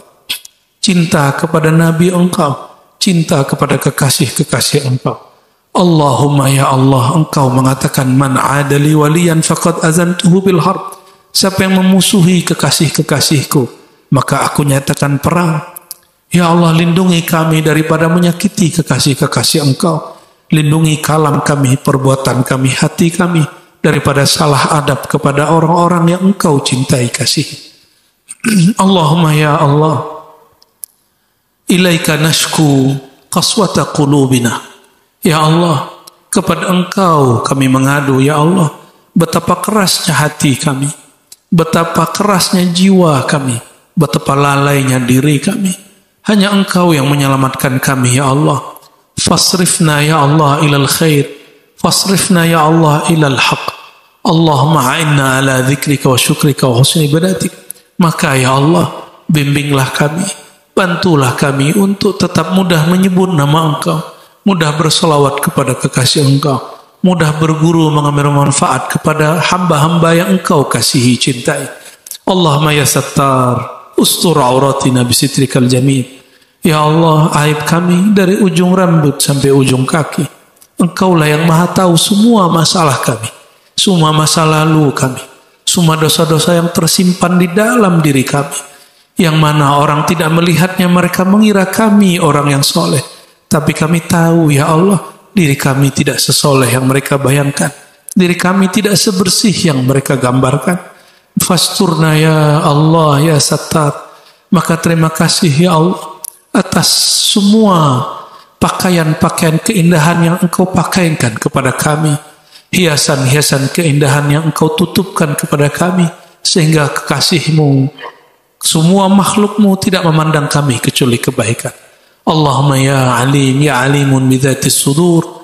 cinta kepada Nabi Engkau, cinta kepada kekasih-kekasih Engkau. Allahumma ya Allah, Engkau mengatakan man adali waliyan faqad azantuhu bil harb. Siapa yang memusuhi kekasih-kekasihku, maka aku nyatakan perang. Ya Allah, lindungi kami daripada menyakiti kekasih-kekasih Engkau. Lindungi kalam kami, perbuatan kami, hati kami daripada salah adab kepada orang-orang yang Engkau cintai kasih. Allahumma ya Allah, ilaika nashku qaswata qulubina. Ya Allah, kepada Engkau kami mengadu ya Allah, betapa kerasnya hati kami, betapa kerasnya jiwa kami, betapa lalainya diri kami. Hanya Engkau yang menyelamatkan kami ya Allah. Fasrifna ya Allah ilal khair, fasrifna ya Allah ilal haq. Allahumma a'inna ala dzikrika wa syukrika wa husni ibadatik. Maka ya Allah, bimbinglah kami, bantulah kami untuk tetap mudah menyebut nama Engkau, mudah berselawat kepada kekasih Engkau, mudah berguru mengambil manfaat kepada hamba-hamba yang Engkau kasihi cintai. Allahumma ya Sattar, ustur auratina bisitrikal jamil. Ya Allah, aib kami dari ujung rambut sampai ujung kaki. Engkaulah yang maha tahu semua masalah kami, semua masa lalu kami, semua dosa-dosa yang tersimpan di dalam diri kami, yang mana orang tidak melihatnya, mereka mengira kami orang yang soleh. Tapi kami tahu ya Allah, diri kami tidak sesoleh yang mereka bayangkan, diri kami tidak sebersih yang mereka gambarkan. Fasturna ya Allah ya Sattar. Maka terima kasih ya Allah atas semua pakaian-pakaian keindahan yang Engkau pakaikan kepada kami, hiasan-hiasan keindahan yang Engkau tutupkan kepada kami, sehingga kekasih-Mu, semua makhluk-Mu tidak memandang kami kecuali kebaikan. Allahumma ya alim, ya alimun bidhatis sudur,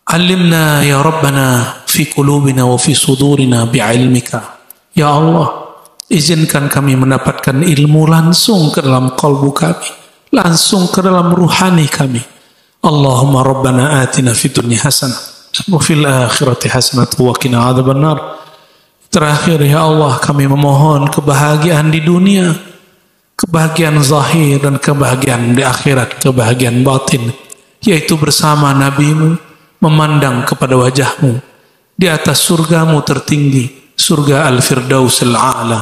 alimna ya Rabbana fi qulubina wa fi sudurina bi'ilmika. Ya Allah, izinkan kami mendapatkan ilmu langsung ke dalam kalbu kami, langsung ke dalam ruhani kami. Allahumma Rabbana atina fid dunya hasanah wa fil akhirati hasanah wa qina adzabannar. Terakhir ya Allah, kami memohon kebahagiaan di dunia, kebahagiaan zahir dan kebahagiaan di akhirat, kebahagiaan batin, yaitu bersama Nabi-Mu, memandang kepada wajah-Mu di atas surga-Mu tertinggi, surga Al-Firdaus Al-A'la.